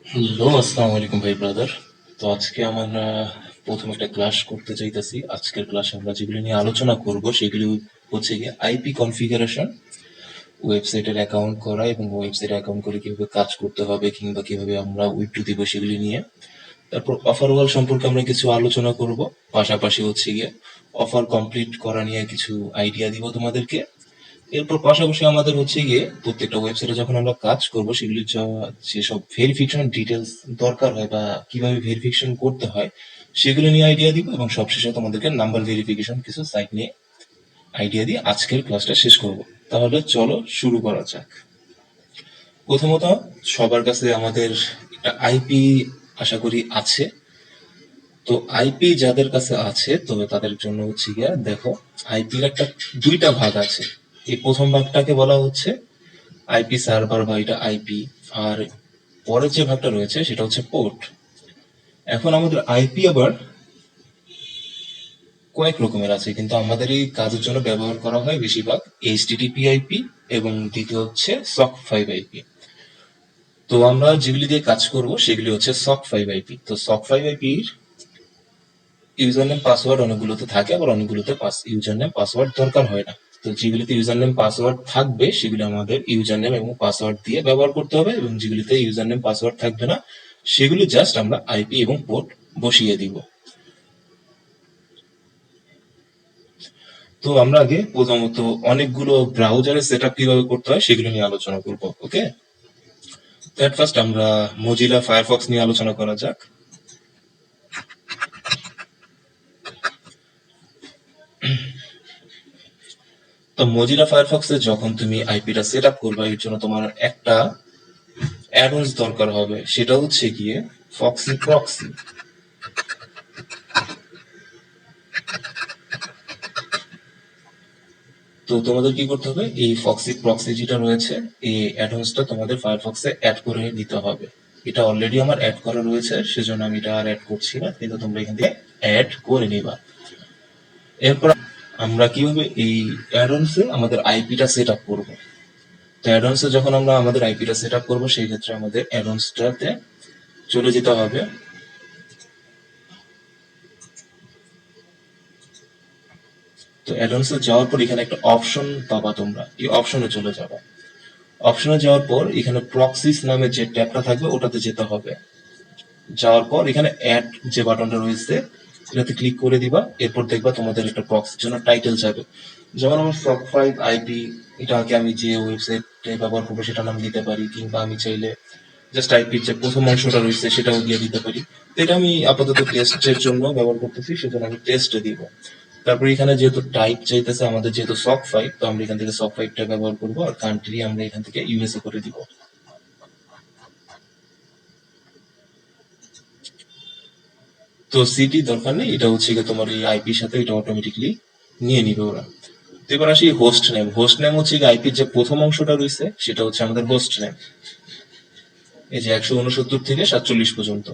Hello, আসসালামু আলাইকুম ভাই ব্রাদার। তো আজকে আমরা প্রথম একটা ক্লাস করতে চাইতেছি। আজকের ক্লাসে আমরা যেগুলো নিয়ে আলোচনা করব সেগুলি হচ্ছে গিয়ে আইপি কনফিগারেশন, ওয়েবসাইটের অ্যাকাউন্ট করা এবং ওয়েবসাইটে অ্যাকাউন্ট করে কিভাবে কাজ করতে হবে কিংবা কিভাবে আমরা উইড্রো দিব সেগুলি নিয়ে। তারপর অফার ওয়াল সম্পর্কে আমরা কিছু আলোচনা করব। পাশাপাশি হচ্ছে গিয়ে অফার কমপ্লিট করা নিয়ে কিছু আইডিয়া দিব তোমাদেরকে। এরপর পাশাপাশি আমাদের হচ্ছে গিয়ে প্রত্যেকটা ওয়েবসাইটে যখন আমরা কাজ করব সেগুলির যেসব ভেরিফিকেশন ডিটেলস দরকার হয় বা কিভাবে ভেরিফিকেশন করতে হয় সেগুলো নিয়ে আইডিয়া দিব এবং সবশেষে তোমাদেরকে নাম্বার ভেরিফিকেশন কিছু সাইট নিয়ে আইডিয়া দিয়ে আজকের ক্লাসটা শেষ করব। তাহলে চলো শুরু করা যাক। প্রথমত, সবার কাছে আমাদের একটা আইপি আশা করি আছে। তো আইপি যাদের কাছে আছে তবে তাদের জন্য হচ্ছে গিয়া দেখো, আইপির একটা দুইটা ভাগ আছে। এই প্রথম ভাগটাকে বলা হচ্ছে আইপি সার্ভার বা এটা আইপি। আর পরের যে ভাগটা রয়েছে সেটা হচ্ছে পোর্ট। এখন আমাদের আইপি আবার কয়েক রকমের আছে, কিন্তু আমাদের এই কাজের জন্য ব্যবহার করা হয় বেশিরভাগ এইচটিটিপি আইপি এবং দ্বিতীয় হচ্ছে সক 5 আইপি। তো আমরা যেগুলি দিয়ে কাজ করব সেগুলি হচ্ছে সক 5 আইপি। তো সক 5 আইপির ইউজার নেম পাসওয়ার্ড অনেকগুলোতে থাকে, আবার অনেকগুলোতে ইউজার নেম পাসওয়ার্ড দরকার হয় না। তো যেগুলিতে ইউজার নেম পাসওয়ার্ড থাকবে সেগুলি আমাদের ইউজার নেম এবং পাসওয়ার্ড দিয়ে ব্যবহার করতে হবে, এবং যেগুলিতে ইউজার নেম পাসওয়ার্ড থাকবে না সেগুলি জাস্ট আমরা আইপি এবং পোর্ট বসিয়ে দিব। তো আমরা আগে প্রথমত অনেকগুলো ব্রাউজারের সেট আপ কিভাবে করতে হয় সেগুলো নিয়ে আলোচনা করবো। ওকে, ফার্স্ট আমরা মজিলা ফায়ারফক্স নিয়ে আলোচনা করা যাক। তো মজিলা ফায়ারফক্সে যখন তুমি আইপিটা সেট আপ করবে এর জন্য তোমার একটা অ্যাডন্স দরকার হবে, সেটা হচ্ছে গিয়ে ফক্সি প্রক্সি। তো তোমাদের কি করতে হবে, এই ফক্সি প্রক্সি যেটা রয়েছে এই অ্যাডন্সটা তোমাদের ফায়ারফক্সে অ্যাড করে নিতে হবে। এটা অলরেডি আমার অ্যাড করা রয়েছে, সেজন্য আমি এটা আর অ্যাড করছি না, কিন্তু তোমরা এখান থেকে অ্যাড করে নিবা। এরপর আমরা কিভাবে এই অ্যাডন্সে আমাদের আইপিটা সেট আপ করবো। তো অ্যাডন্সে যখন আমরা আমাদের আইপিটা সেট আপ করবো সেই ক্ষেত্রে আমাদের অ্যাডন্সটাতে চলে যেতে হবে। তো অ্যাডন্সে যাওয়ার পর এখানে একটা অপশন পাবা, তোমরা এই অপশনে চলে যাবা। অপশনে যাওয়ার পর এখানে প্রক্সিস নামে যে ট্যাবটা থাকবে ওটাতে যেতে হবে। যাওয়ার পর এখানে অ্যাড যে বাটনটা রয়েছে এটাতে ক্লিক করে দিবা। এরপর দেখবা তোমাদের একটা প্রক্সির জন্য টাইটেল যাবে। যেমন আমার সক 5 আইপি, এটাকে আমি যে ওয়েবসাইটে ব্যবহার করবো সেটা নাম দিতে পারি, কিংবা আমি চাইলে জাস্ট আইপির যে প্রথম অংশটা রয়েছে সেটাও দিয়ে দিতে পারি। তো এটা আমি আপাতত টেস্টের জন্য ব্যবহার করতেছি, সেজন্য আমি টেস্টে দিব। তারপর এখানে যেহেতু টাইপ চাইতেছে আমাদের, যেহেতু সক 5, তো আমরা এখান থেকে সক 5টা ব্যবহার করবো, আর কান্ট্রি আমরা এখান থেকে ইউএসএ করে দিব। তো সিটি দরকার নেই, এটা হচ্ছে গিয়ে তোমার এই আইপির সাথে এটা অটোমেটিকলি নিয়ে নিবে ওরা। তো এবার আসি হোস্ট নেম। হোস্ট নেম হচ্ছে গিয়ে আইপির যে প্রথম অংশটা রয়েছে সেটা হচ্ছে আমাদের হোস্ট নেম। এই যে 169 থেকে 47 পর্যন্ত,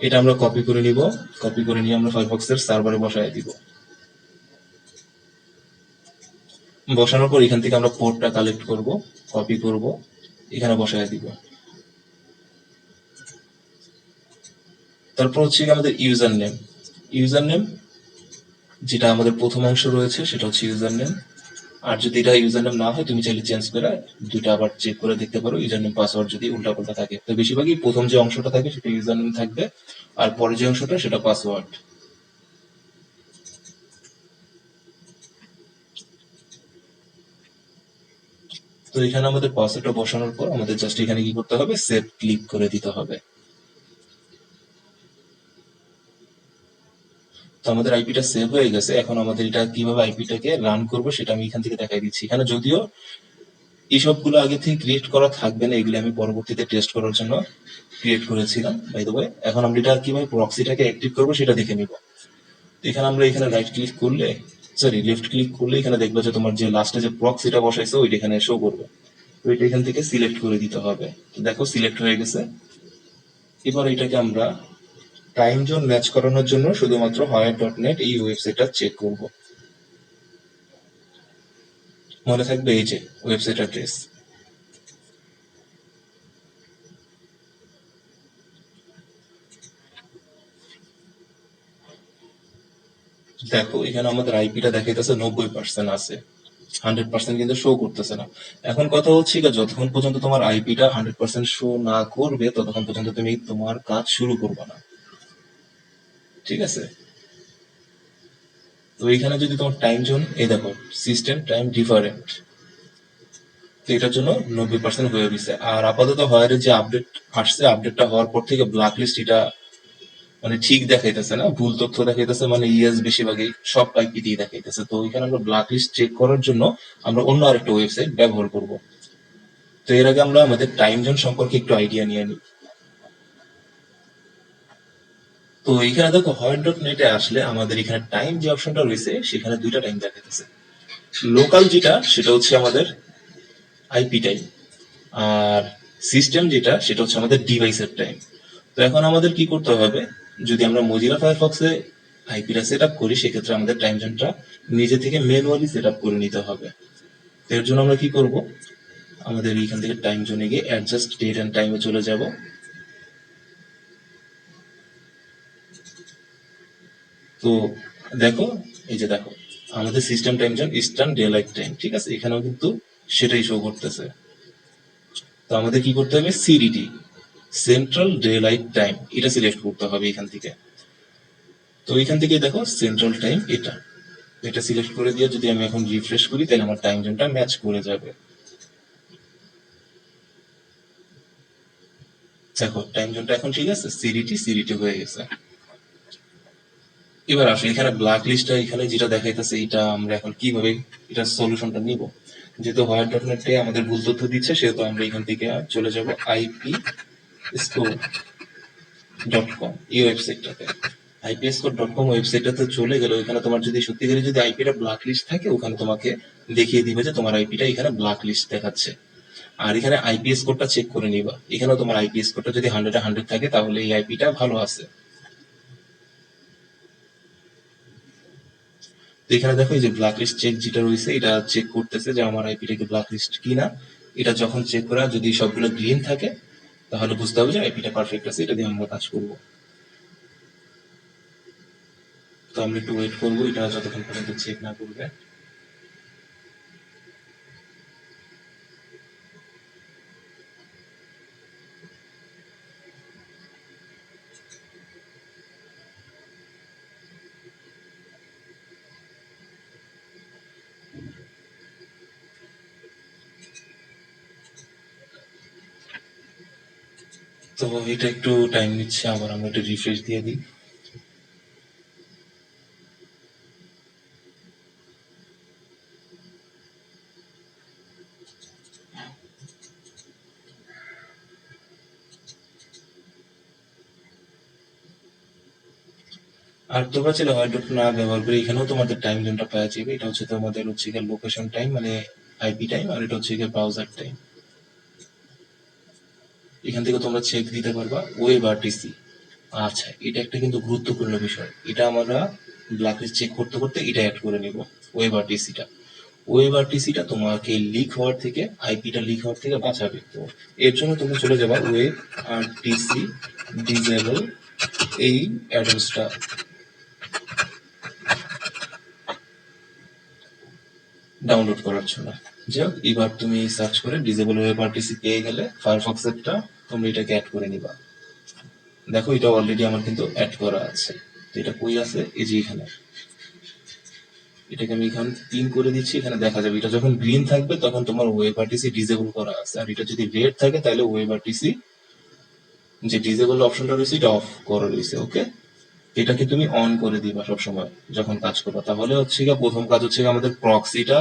এটা আমরা কপি করে নিব। কপি করে নিয়ে আমরা ফায়ারফক্সের সার্ভারে বসায় দিব। বসানোর পর এখান থেকে আমরা পোর্টটা কালেক্ট করব, কপি করব, এখানে বসায় দিব। তারপর হচ্ছে আমাদের ইউজার নেম। ইউজার নেম যেটা আমাদের প্রথম অংশ রয়েছে সেটা হচ্ছে ইউজার নেম। আর যদি এটা ইউজার নেম না হয় তুমি চাইলে চেঞ্জ করে দুইটা আবার চেক করে দেখতে পারো ইউজার নেম পাসওয়ার্ড যদি উল্টাপাল্টা থাকে। তো বেশিরভাগই প্রথম যে অংশটা থাকে সেটা ইউজার নেম থাকবে, আর পরের যে অংশটা সেটা পাসওয়ার্ড। তো এখানে আমাদের পাসওয়ার্ডটা বসানোর পর আমাদের জাস্ট এখানে কি করতে হবে, সেভ ক্লিক করে দিতে হবে। তো আমাদের আইপিটা সেভ হয়ে গেছে। এখন আমাদের এটা কিভাবে আইপিটাকে রান করবো সেটা আমি এখান থেকে দেখাই দিচ্ছি। এখানে যদিও এইসবগুলো আগে থেকে ক্রিয়েট করা থাকবে না, এগুলি আমি পরবর্তীতে টেস্ট করার জন্য ক্রিয়েট করেছিলাম বাই দ্য ওয়ে। এখন আমরা এটা কিভাবে প্রক্সিটাকে অ্যাক্টিভ করবো সেটা দেখে নিব। এখানে আমরা এখানে রাইট ক্লিক করলে, সরি লেফট ক্লিক করলে এখানে দেখবে যে তোমার যে লাস্টে যে প্রক্সিটা বসাইছে ওইটা এখানে শো করবে। তো এটা এখান থেকে সিলেক্ট করে দিতে হবে। তো দেখো সিলেক্ট হয়ে গেছে। এবার এটাকে আমরা টাইম জোন ম্যাচ করানোর জন্য শুধুমাত্র hire.net এই ওয়েবসাইটটা চেক করব। মনে থাকবে এই যে ওয়েবসাইট অ্যাড্রেস। দেখো এখানে আমাদের আইপিটা দেখাইতেছে 90% আছে, 100% কিন্তু শো করতেছে না। এখন কথা হচ্ছে কি, যতক্ষণ পর্যন্ত তোমার আইপিটা 100% শো না করবে ততক্ষণ পর্যন্ত তুমি তোমার কাজ শুরু করবে না, ঠিক আছে? তো এখানে যদি তোমার টাইম জোন, এই দেখো সিস্টেম টাইম ডিফারেন্ট, তো এটার জন্য 90% হয়ে গেছে। আর আপাতত হয়ারের যে আপডেট আসছে, আপডেটটা হওয়ার পর থেকে ব্ল্যাক লিস্ট এটা মানে ঠিক দেখাইতেছে না, ভুল তথ্য দেখাইতেছে, মানে ইয়েস বেশিরভাগই সব আইপি দিয়ে দেখাইতেছে। তো এখানে আমরা ব্ল্যাক লিস্ট চেক করার জন্য আমরা অন্য আরেকটা ওয়েবসাইট ব্যবহার করব। তো এর আগে আমরা আমাদের টাইম জোন সম্পর্কে একটু আইডিয়া নিয়ে নিই। তো এখানে দেখো হয়ার ডট নেটে আসলে আমাদের এখানে টাইম যে অপশনটা রয়েছে সেখানে দুইটা টাইম দেখাইতেছে। লোকাল যেটা সেটা হচ্ছে আমাদের আইপি টাইম, আর সিস্টেম যেটা সেটা হচ্ছে আমাদের ডিভাইসের টাইম। তো এখন আমাদের কি করতে হবে, যদি আমরা মজিলা ফায়ারফক্সে আইপিটা সেট আপ করি সেক্ষেত্রে আমাদের টাইম জোনটা নিজে থেকে ম্যানুয়ালি সেট আপ করে নিতে হবে। তো এর জন্য আমরা কি করব, আমাদের এখান থেকে টাইম জোনে গিয়ে অ্যাডজাস্ট ডেট এন্ড টাইমে চলে যাব। তো দেখো, এই যে দেখো আমাদের system time zone eastern daylight time, ঠিক আছে? এখানেও কিন্তু সেটাই শো করতেছে। তো আমাদের কি করতে হবে, CDT central daylight time এটা সিলেক্ট করতে হবে এখান থেকে। তো এখান থেকে দেখো সেন্ট্রাল টাইম এটা, এটা সিলেক্ট করে দিয়ে যদি আমি এখন রিফ্রেশ করি তাহলে আমার টাইম জোনটা ম্যাচ করে যাবে। দেখো টাইম জোনটা এখন ঠিক আছে, সিডিটি সিডিটি হয়ে গেছে। এবার আসো এখানে ব্ল্যাক লিস্টটা এখানে যেটা দেখাইতেছে এটা আমরা এখন কিভাবে এটা সলিউশনটা নিব। যেহেতু হোয়াইট ডট নেটে আমাদের ভুল তথ্য দিচ্ছে সেহেতু আমরা এখান থেকে চলে যাব আইপি স্কোর ডট কম এই ওয়েবসাইটটাতে। ipscode.com ওয়েবসাইটটাতে চলে গেলে ওখানে তোমার যদি সত্যিকারের যদি আইপিটা ব্ল্যাক লিস্ট থাকে ওখানে তোমাকে দেখিয়ে দিবে যে তোমার আইপিটা এখানে ব্ল্যাক লিস্ট দেখাচ্ছে। আর এখানে আইপিএস কোডটা চেক করে নিবা, এখানেও তোমার আইপিএস কোডটা যদি 100 থাকে তাহলে এই আইপিটা ভালো আছে। তো এখানে দেখো এই যে ব্ল্যাক লিস্ট চেক যেটা রয়েছে এটা চেক করতেছে যে আমার আইপিটা কি ব্ল্যাক লিস্ট কিনা। এটা যখন চেক করা যদি সবগুলো গ্রিন থাকে তাহলে বুঝতে হবে যে আইপিটা পারফেক্ট আছে, এটা দিয়ে আমরা কাজ করব। তো আমরা একটু ওয়েট করবো এটা যতক্ষণ পর্যন্ত চেক না করবে। তো এটা একটু টাইম নিচ্ছে, আবার আমরা একটু রিফ্রেশ দিয়ে দিই। আর তোমরা চাইলে হোয়াইট ডট না ব্যবহার করে এখানেও তোমাদের টাইম জোনটা পাওয়া যাবে। এটা হচ্ছে তোমাদের হচ্ছে গিয়ে লোকেশন টাইম মানে আইপি টাইম, আর এটা হচ্ছে গিয়ে ব্রাউজার টাইম। এখান থেকে তোমরা চেক দিতে পারবা ওয়েব আরটিসি। আচ্ছা এটা একটা কিন্তু গুরুত্বপূর্ণ বিষয়, এটা আমরা ব্ল্যাকলিস্ট চেক করতে করতে এটা অ্যাড করে নিব। ওয়েব আরটিসিটা, ওয়েব আরটিসিটা তোমাকে লিক হওয়ার থেকে, আইপিটা লিক হওয়ার থেকে বাঁচাবে। তো এর জন্য তুমি চলে যাবা ওয়েব আরটিসি ডিসেবল, এই অ্যাড্রেসটা ডাউনলোড করার জন্য। যাই হোক, এবার তুমি সার্চ করে ডিসেবল ওয়েব আরটিসি পেয়ে গেলে ফায়ারফক্স অ্যাপটা তোমরা এটাকে অ্যাড করে নিবা। দেখো এটা অলরেডি আমার কিন্তু অ্যাড করা আছে। তো এটা কই আছে, এই যে এখানে, এটাকে আমি এখানে পিন করে দিচ্ছি, এখানে দেখা যাবে এটা যখন গ্রিন থাকবে তখন তোমার ওয়েব আরটিসি ডিসেবল করা আছে, আর এটা যদি রেড থাকে তাহলে ওয়েব আরটিসি যে ডিসেবল অপশনটা রয়েছে এটা অফ করা রয়েছে। ওকে, এটাকে তুমি অন করে দিবা সবসময় যখন কাজ করবা। তাহলে হচ্ছে গিয়ে প্রথম কাজ হচ্ছে গিয়ে আমাদের প্রক্সিটা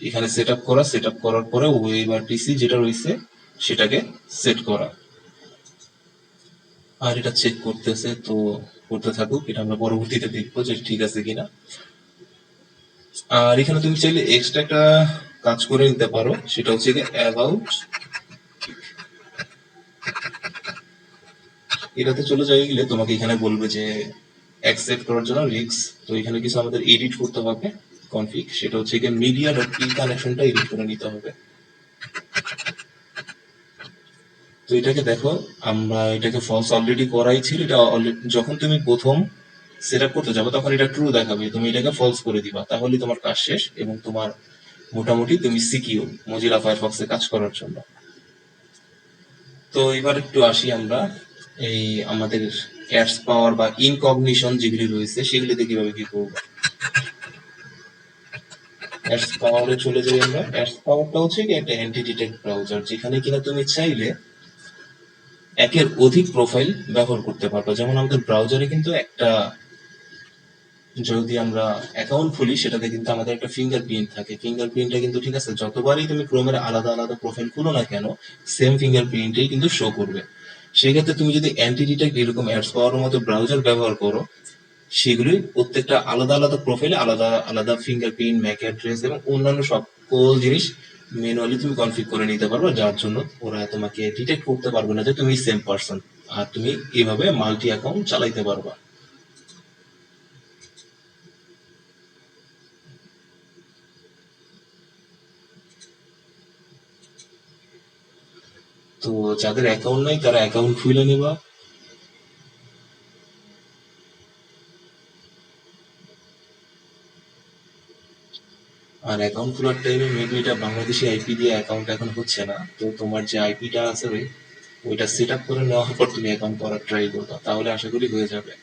এখানে সেট আপ করা, সেট আপ করার পরে ওয়েব আরটিসি যেটা রয়েছে সেটাকে সেট করা। আর এটা চেক করতেছে, তো করতে থাকুক, এটা আমরা পরবর্তীতে দেখবো যে ঠিক আছে কিনা। আর এখানে তুমি চাইলে এক্সট্রা একটা কাজ করে নিতে পারো, সেটা হচ্ছে যে অ্যাবাউট, এটাতে চলে যাই গেলে তোমাকে এখানে বলবে যে অ্যাকসেপ্ট করার জন্য রিক্স। তো এখানে কিছু আমাদের এডিট করতে হবে কনফিগ, সেটা হচ্ছে গিয়ে মিডিয়া ডট পি কানেকশনটা এডিট করে নিতে হবে। তো এটাকে দেখো আমরা এটাকে ফলস অলরেডি করাই ছিল, এটা যখন তুমি প্রথম সেট আপ করতে যাবো তখন এটা ট্রু দেখাবে, তুমি এটাকে ফলস করে দিবা, তাহলে তোমার কাজ শেষ এবং তোমার মোটামুটি তুমি সিকিউর মজিলা ফায়ারফক্সে কাজ করার জন্য। তো এবার একটু আসি আমরা এই আমাদের অ্যাডস পাওয়ার বা ইনকগনিশন যেগুলি রয়েছে সেগুলিতে কিভাবে কি করবো। অ্যাডস পাওয়ারে চলে যাই আমরা। অ্যাডস পাওয়ারটা হচ্ছে কি একটা অ্যান্টি ডিটেক্ট ব্রাউজার, যেখানে কিনা তুমি চাইলে একের অধিক প্রোফাইল ব্যবহার করতে পারবে। যেমন আমাদের ব্রাউজারে কিন্তু একটা, যদি আমরা অ্যাকাউন্ট খুলি সেটাতে কিন্তু আমাদের একটা ফিঙ্গারপ্রিন্ট থাকে, ফিঙ্গারপ্রিন্টটা কিন্তু ঠিক আছে যতবারই তুমি ক্রোমের আলাদা আলাদা প্রোফাইল খুলো না কেন সেম ফিঙ্গারপ্রিন্টেই কিন্তু শো করবে। সেক্ষেত্রে তুমি যদি অ্যান্টি ডিটেক্ট এরকম অ্যাডস পাওয়ার মতো ব্রাউজার ব্যবহার করো, সেগুলি প্রত্যেকটা আলাদা আলাদা প্রোফাইলে আলাদা আলাদা ফিঙ্গারপ্রিন্ট, ম্যাক অ্যাড্রেস এবং অন্যান্য সকল জিনিস ম্যানুয়ালি তুমি কনফিগ করে নিতে পারবে, যার জন্য ওরা তোমাকে ডিটেক্ট করতে পারবে না যে তুমি সেম পারসন। আর তুমি এইভাবে মাল্টি অ্যাকাউন্ট চালাইতে পারবা। তো যাদের অ্যাকাউন্ট নাই তারা অ্যাকাউন্ট খুলে নিবা। আর অ্যাকাউন্ট খোলার টাইমে মেবি এটা বাংলাদেশি আইপি দিয়ে অ্যাকাউন্ট এখন হচ্ছে না, তো তোমার যে আইপিটা আছে ওইটা সেট আপ করে নেওয়ার পর তুমি অ্যাকাউন্ট করার ট্রাই করবা, তাহলে আশা করি হয়ে যাবে।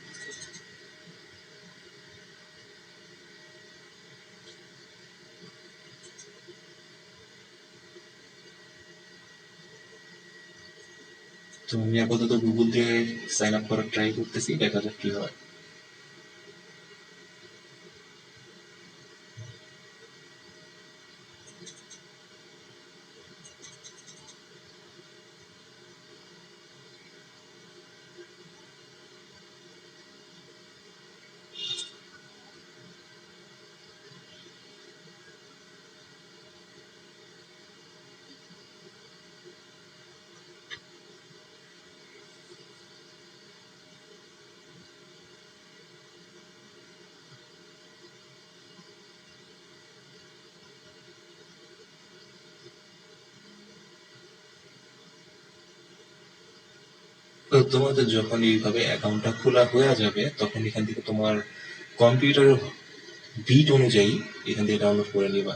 তো আমি আপাতত গুগল দিয়ে সাইন আপ করার ট্রাই করতেছি, দেখা যাক কি হয়। তো তোমাদের যখন এইভাবে অ্যাকাউন্টটা খোলা হয়ে যাবে তখন এখান থেকে তোমার কম্পিউটারের বিট অনুযায়ী এখান থেকে ডাউনলোড করে নিবা।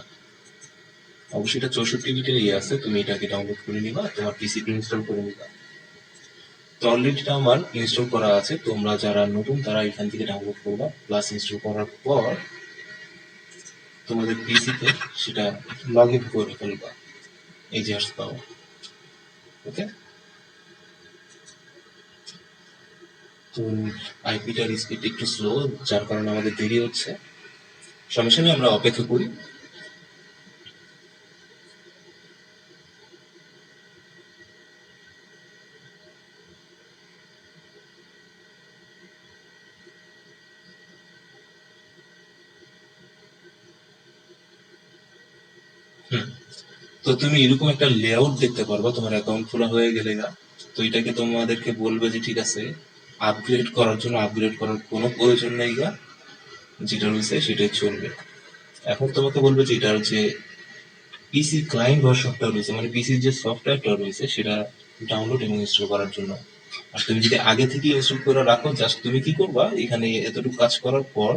অবশ্যই এটা 64 বিটের আছে, তুমি এটাকে ডাউনলোড করে নিবা, তোমার পিসিতে ইনস্টল করে নিবা। তো অলরেডি এটা আমার ইনস্টল করা আছে, তোমরা যারা নতুন তারা এখান থেকে ডাউনলোড করবা, প্লাস ইনস্টল করার পর তোমাদের পিসিতে সেটা লগ ইন করে ফেলবা, এই যে আসতে পাবো। ওকে। তো আইপিটার স্পিড একটু স্লো, যার কারণে আমাদের দেরি হচ্ছে। সমস্যা নেই, আমরা অপেক্ষা করি। হুম। তো তুমি এরকম একটা লেআউট দেখতে পারবা তোমার অ্যাকাউন্ট খোলা হয়ে গেলে গা। তো এটাকে তোমাদেরকে বলবে যে ঠিক আছে, আপগ্রেড করার জন্য আপগ্রেড করার কোনো প্রয়োজন নেই গা, যেটা রয়েছে সেটাই চলবে। এখন তোমাকে বলবে যে এটার যে পিসি ক্লায়েন্ট ভার্সনটা রয়েছে, মানে পিসির যে সফটওয়্যারটা রয়েছে সেটা ডাউনলোড এবং ইনস্টল করার জন্য। আর তুমি যদি আগে থেকে ইনস্টল করে রাখো, জাস্ট তুমি কি করবা, এখানে এতটুকু কাজ করার পর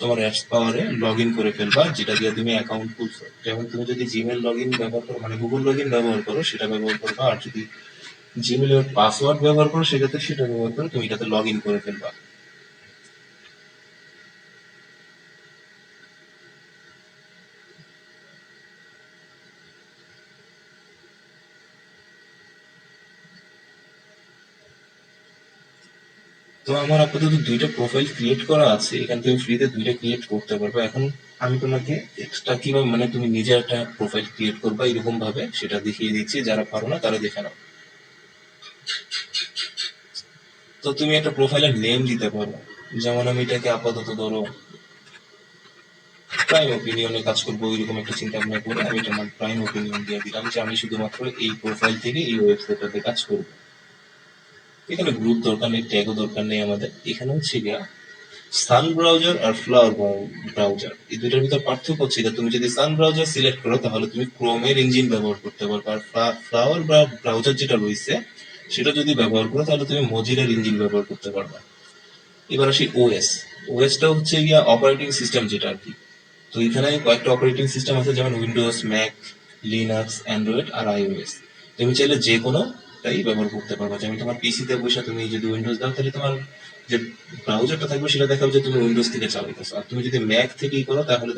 তোমার অ্যাপস পাওয়ারে লগ ইন করে ফেলবা, যেটা দিয়ে তুমি অ্যাকাউন্ট খুলছো। যেমন তুমি যদি জিমেল লগ ইন ব্যবহার করো, মানে গুগল লগ ইন ব্যবহার করো, সেটা ব্যবহার করবা। আর যদি জিমেলের পাসওয়ার্ড ব্যবহার করো সেক্ষেত্রে সেটা ব্যবহার করে তুমি এটাতে লগ ইন করে ফেলবা। তো আমার আপাতত দুইটা প্রোফাইল ক্রিয়েট করা আছে, এখান থেকে ফ্রিতে দুইটা ক্রিয়েট করতে পারবো। এখন আমি তোমাকে এক্সট্রা কিভাবে, মানে তুমি নিজে একটা প্রোফাইল ক্রিয়েট করবা এরকম ভাবে সেটা দেখিয়ে দিচ্ছি, যারা পারো না তারা দেখে নাও। তো তুমি একটা প্রোফাইলের নেম দিতে পারো, যেমন আমি এটাকে আপাতত ধরো প্রাইম ওপিনিয়নে কাজ করবো এরকম একটা চিন্তা ভাবনা করে আমি এটা নাম প্রাইম ওপিনিয়ন দিয়ে দিলাম, যে আমি শুধুমাত্র এই প্রোফাইল থেকে এই ওয়েবসাইটটাতে কাজ করবো। এখানে গ্রুপ দরকার নেই, ট্যাগও দরকার নেই আমাদের। এখানে হচ্ছে গিয়া সান ব্রাউজার আর ফ্লাওয়ার ব্রাউজার, এই দুইটার ভিতর পার্থক্য হচ্ছে যে তুমি যদি সান ব্রাউজার সিলেক্ট করো তাহলে তুমি ক্রোমের ইঞ্জিন ব্যবহার করতে পারবে, আর ফ্লাওয়ার ব্রাউজার যেটা রয়েছে সেটা যদি ব্যবহার করো তাহলে তুমি মজিলার ইঞ্জিন ব্যবহার করতে পারবে। এবার আসি ওএস। ওএসটা হচ্ছে গিয়া অপারেটিং সিস্টেম যেটা আর কি। তো এখানে কয়েকটা অপারেটিং সিস্টেম আছে, যেমন উইন্ডোজ, ম্যাক, লিনাক্স, অ্যান্ড্রয়েড আর আইওএস। তুমি চাইলে যে কোনোটাই ব্যবহার করতে পারবে। যেমন তোমার পিসিতে বসে তুমি যদি উইন্ডোজ দাও, তাহলে তোমার যে ব্রাউজারটা থাকবে সেটা দেখাবে যে তুমি উইন্ডোজ থেকে চালাইতেছো। আর তুমি যদি ম্যাক থেকেই করো, তাহলে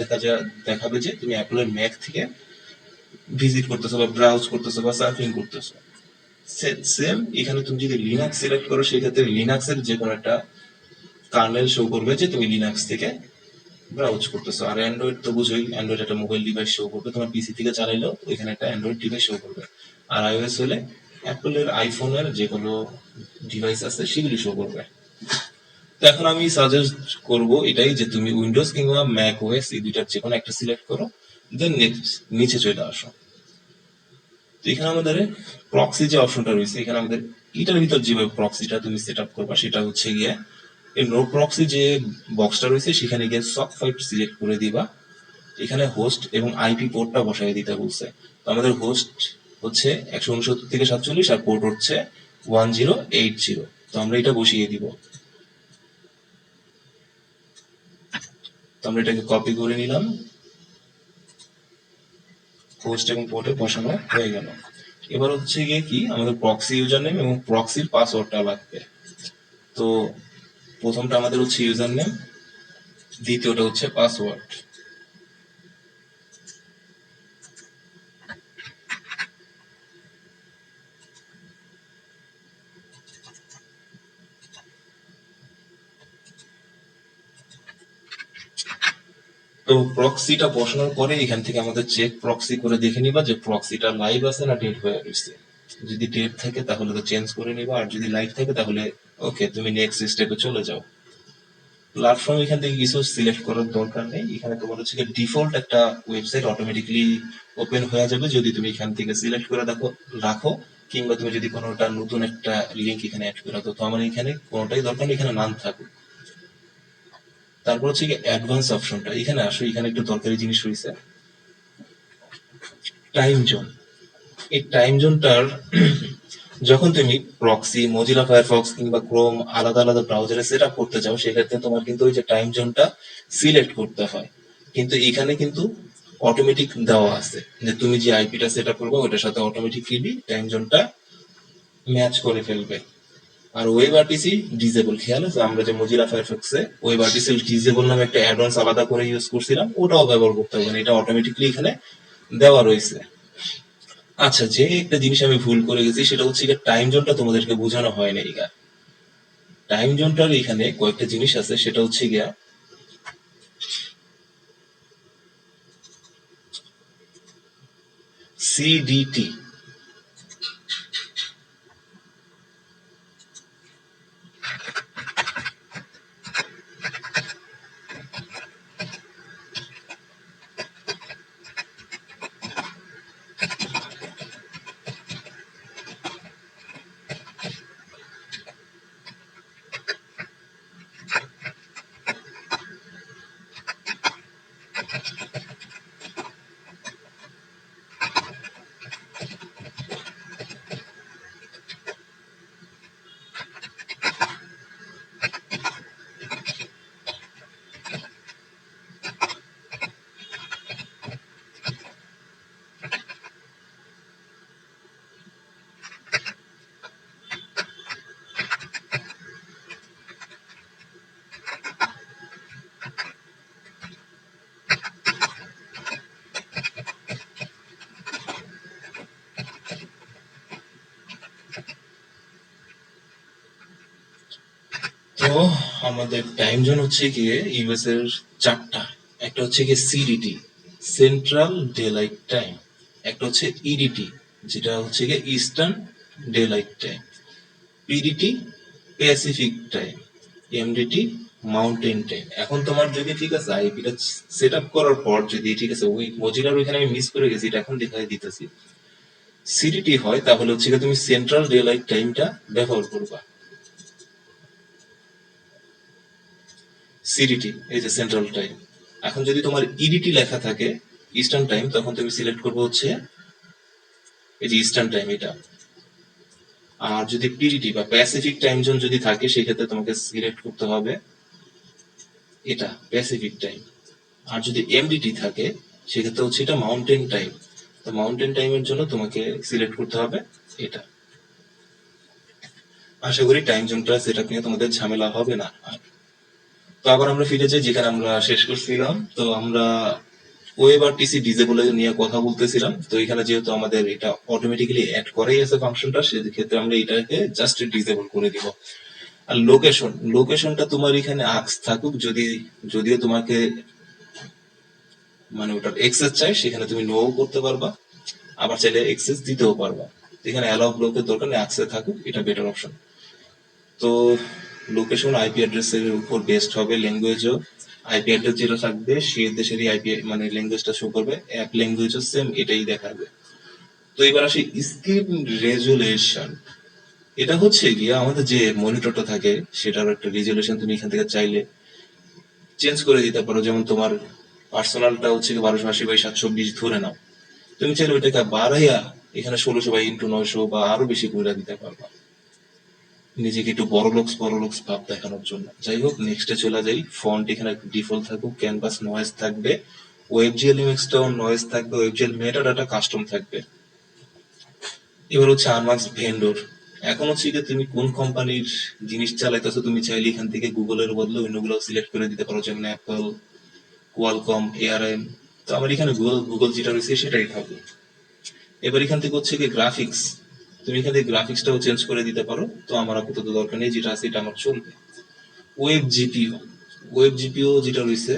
দেখাবে যে তুমি অ্যাপলের ম্যাক থেকে ভিজিট করতেছো বা ব্রাউজ করতেছো বা সার্ফিং করতেছো। সেম এখানে তুমি যদি লিনাক্স সিলেক্ট করো, সেক্ষেত্রে লিনাক্সের যে কোনো একটা কার্নেল শো করবে যে তুমি লিনাক্স থেকে ব্রাউজ করতেছো। আর অ্যান্ড্রয়েড তো বুঝোই, অ্যান্ড্রয়েড একটা মোবাইল ডিভাইস শো করবে, তোমার পিসি থেকে চালাইলেও এখানে একটা অ্যান্ড্রয়েড ডিভাইস শো করবে। আর আইওএস হলে অ্যাপলের আইফোনের যে কোনো ডিভাইস আছে সেগুলি শো করবে। তো এখন আমি সাজেস্ট করব এটাই যে তুমি উইন্ডোজ কিংবা ম্যাক ওএস এই দুইটার যে কোনো একটা সিলেক্ট করো, দেন নিচে চলে আসো। তো এখানে আমাদের প্রক্সি যে অপশনটা রয়েছে, এখানে আমাদের এটার ভিতর যেভাবে প্রক্সিটা তুমি সেট আপ করবা সেটা হচ্ছে গিয়ে এই নো প্রক্সি যে বক্সটা রয়েছে সেখানে গিয়ে সক 5 সিলেক্ট করে দিবা। এখানে হোস্ট এবং আইপি পোর্টটা বসাই দিতে বলছে। তো আমাদের হোস্ট হচ্ছে 169 থেকে 47 আর পোর্ট হচ্ছে 1080। তো আমরা এটা বসিয়ে দিব। তো আমরা এটাকে কপি করে নিলাম, হোস্ট এবং পোর্টে বসানো হয়ে গেল। এবার হচ্ছে গিয়ে কি আমাদের প্রক্সি ইউজার নেম এবং প্রক্সির পাসওয়ার্ডটা লাগবে। তো প্রথমটা আমাদের হচ্ছে ইউজার নেম, দ্বিতীয়টা হচ্ছে পাসওয়ার্ড। তো প্রক্সিটা বসানোর পরে এখান থেকে আমাদের চেক প্রক্সি করে দেখে নিবা যে প্রক্সিটা লাইভ আছে না ডেড হয়ে গেছে। যদি ডেড থাকে তাহলে তো চেঞ্জ করে নিবা, আর যদি লাইভ থাকে তাহলে ওকে, তুমি নেক্সট স্টেপে চলে যাও। প্ল্যাটফর্ম এখান থেকে কিছু সিলেক্ট করার দরকার নেই, এখানে তোমার হচ্ছে ডিফল্ট একটা ওয়েবসাইট অটোমেটিকলি ওপেন হয়ে যাবে যদি তুমি এখান থেকে সিলেক্ট করে রাখো, কিংবা তুমি যদি কোনোটা নতুন একটা লিঙ্ক এখানে অ্যাড করে রাখো। তো আমার এখানে কোনোটাই দরকার নেই, এখানে নাম থাকুক। তারপর হচ্ছে অ্যাডভান্স অপশনটা, এখানে আসো, এখানে একটু দরকারি জিনিস রয়েছে, টাইম জোন। এই টাইম জোনটার যখন তুমি প্রক্সি, মজিলা ফায়ারফক্স কিংবা ক্রোম আলাদা আলাদা ব্রাউজারে সেট আপ করতে চাও, সেক্ষেত্রে তোমার কিন্তু ওই যে টাইম জোনটা সিলেক্ট করতে হয়। কিন্তু এখানে কিন্তু অটোমেটিক দেওয়া আছে যে তুমি যে আইপিটা সেট আপ করবে ওটার সাথে অটোমেটিকলি টাইম জোনটা ম্যাচ করে ফেলবে। আর ওয়েব আরটিসি ডিজেবল, খেয়াল আছে আমরা যে মজিলা ফায়ারফক্সে ওয়েব আরটিসি ডিজেবল নামে একটা অ্যাডভান্স আলাদা করে ইউজ করছিলাম, ওটাও ব্যবহার করতে হবে না, এটা অটোমেটিকলি এখানে দেওয়া রয়েছে। আচ্ছা, যে একটা জিনিস আমি ভুল করে গেছি সেটা হচ্ছে টাইম জোনটা তোমাদেরকে বোঝানো হয় না। টাইম জোনটার এখানে কয়েকটা জিনিস আছে, সেটা হচ্ছে গিয়া সিডিটি। তো আমাদের টাইম জোন হচ্ছে গিয়ে ইউএস এর চারটা। একটা হচ্ছে গিয়ে CDT, central daylight time. একটা হচ্ছে ইডিটি, যেটা হচ্ছে গিয়ে eastern daylight time. PDT, pacific time. MDT, mountain time. এখন তোমার যদি ঠিক আছে আইপিটা সেট আপ করার পর যদি ঠিক আছে ওই মজিলার ওইখানে আমি মিস করে গেছি, এটা এখন দেখাই দিতেছি, সিডিটি হয়, তাহলে হচ্ছে গিয়ে তুমি সেন্ট্রাল ডে লাইট টাইমটা ব্যবহার করবা। সিডিটি, এই যে সেন্ট্রাল টাইম। এখন যদি তোমার ইডিটি লেখা থাকে ইস্টার্ন টাইম, তখন তুমি সিলেক্ট করবে হচ্ছে এই যে ইস্টার্ন টাইম এটা। আর যদি পিডিটি বা প্যাসিফিক টাইম জোন যদি থাকে, সেক্ষেত্রে তোমাকে সিলেক্ট করতে হবে এটা প্যাসিফিক টাইম। আর যদি এমডিটি থাকে সেক্ষেত্রে হচ্ছে এটা মাউন্টেন টাইম। তো মাউন্টেন টাইমের জন্য তোমাকে সিলেক্ট করতে হবে এটা। আশা করি টাইম জোনটা সেটা নিয়ে তোমাদের ঝামেলা হবে না আর। তো আবার আমরা ফিরে যাই যেখানে আমরা শেষ করছিলাম। তো আমরা ওয়েব আর টিসি ডিসেবল নিয়ে কথা বলতেছিলাম। তো এখানে যেহেতু আমাদের এটা অটোমেটিক্যালি অ্যাড করাই আছে ফাংশনটা, সেক্ষেত্রে আমরা এটাকে জাস্ট ডিসেবল করে দিব। আর লোকেশনটা তোমার এখানে আক্স থাকুক, যদিও তোমাকে মানে ওটার এক্সেস চাই, সেখানে তুমি নো করতে পারবা, আবার চাইলে এক্সেস দিতেও পারবা। এখানে অ্যালাউ ব্লকের দরকার নেই, অ্যাক্সেস থাকুক, এটা বেটার অপশন। তো লোকেশন আইপি অ্যাড্রেসের উপর বেসড হবে, ল্যাঙ্গুয়েজও আইপি অ্যাড্রেস যেটা থাকবে সে দেশেরই আইপি মানে ল্যাঙ্গুয়েজটা শো করবে, অ্যাপ ল্যাঙ্গুয়েজও সেম এটাই দেখাবে। তো এবার আসি স্ক্রিন রেজুলেশন। এটা হচ্ছে গিয়ে আমাদের যে মনিটরটা থাকে সেটার একটা রেজুলেশন তুমি এখান থেকে চাইলে চেঞ্জ করে দিতে পারো। যেমন তোমার পার্সোনালটা হচ্ছে 1280 বাই 720 ধরে নাও, তুমি চাইলে ওইটাকে বাড়াইয়া এখানে 1600 বাই × 900 বা আরো বেশি করে দিতে পারবা, নিজেকে একটু বড় লোকস ভাব দেখানোর জন্য। যাই হোক, নেক্সটে চলে যাই। ফন্ট এখানে ডিফল্ট থাকুক, ক্যানভাস নয়েজ থাকবে, ওয়েবজিএল ইমেজটাও নয়েজ থাকবে, ওয়েবজিএল মেটা ডাটা কাস্টম থাকবে। এবার হচ্ছে আনমার্কস ভেন্ডর। এখন হচ্ছে যে তুমি কোন কোম্পানির জিনিস চালাইতেছো, তুমি চাইলে এখান থেকে গুগলের বদলে অন্যগুলো সিলেক্ট করে দিতে পারো, যেমন অ্যাপল, কোয়ালকম, এআরএম। তো আমার এখানে গুগল যেটা রয়েছে সেটাই থাকবে। এবার এখান থেকে হচ্ছে কি গ্রাফিক্স, তুমি এখান থেকে গ্রাফিক্সটাও চেঞ্জ করে দিতে পারো। তো আমার আপাতত দরকার নেই, যেটা আছে এটা আমার চলবে। ওয়েব জিপিও, যেটা রয়েছে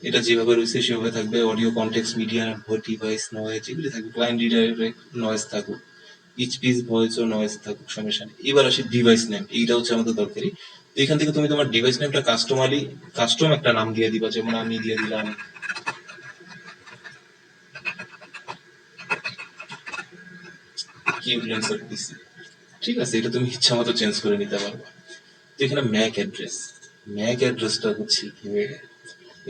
এটা যেভাবে রয়েছে সেভাবে থাকবে। Audio context media device noise এগুলি থাকবে, ক্লায়েন্ট রিডাইরেক্ট নয়েজ থাকুক, পিচ ভয়েস ও নয়েজ থাকুক, সমস্যা নেই। এবার আসি ডিভাইস নেম, এইটা হচ্ছে আমাদের দরকারি। তো এখান থেকে তুমি তোমার ডিভাইস নেমটা কাস্টম একটা নাম দিয়ে দিবা, যেমন আমি দিয়ে দিলাম কিউবলেন্সার পিসি। ঠিক আছে, এটা তুমি ইচ্ছা মতো চেঞ্জ করে নিতে পারবা। তো এখানে ম্যাক অ্যাড্রেসটা হচ্ছে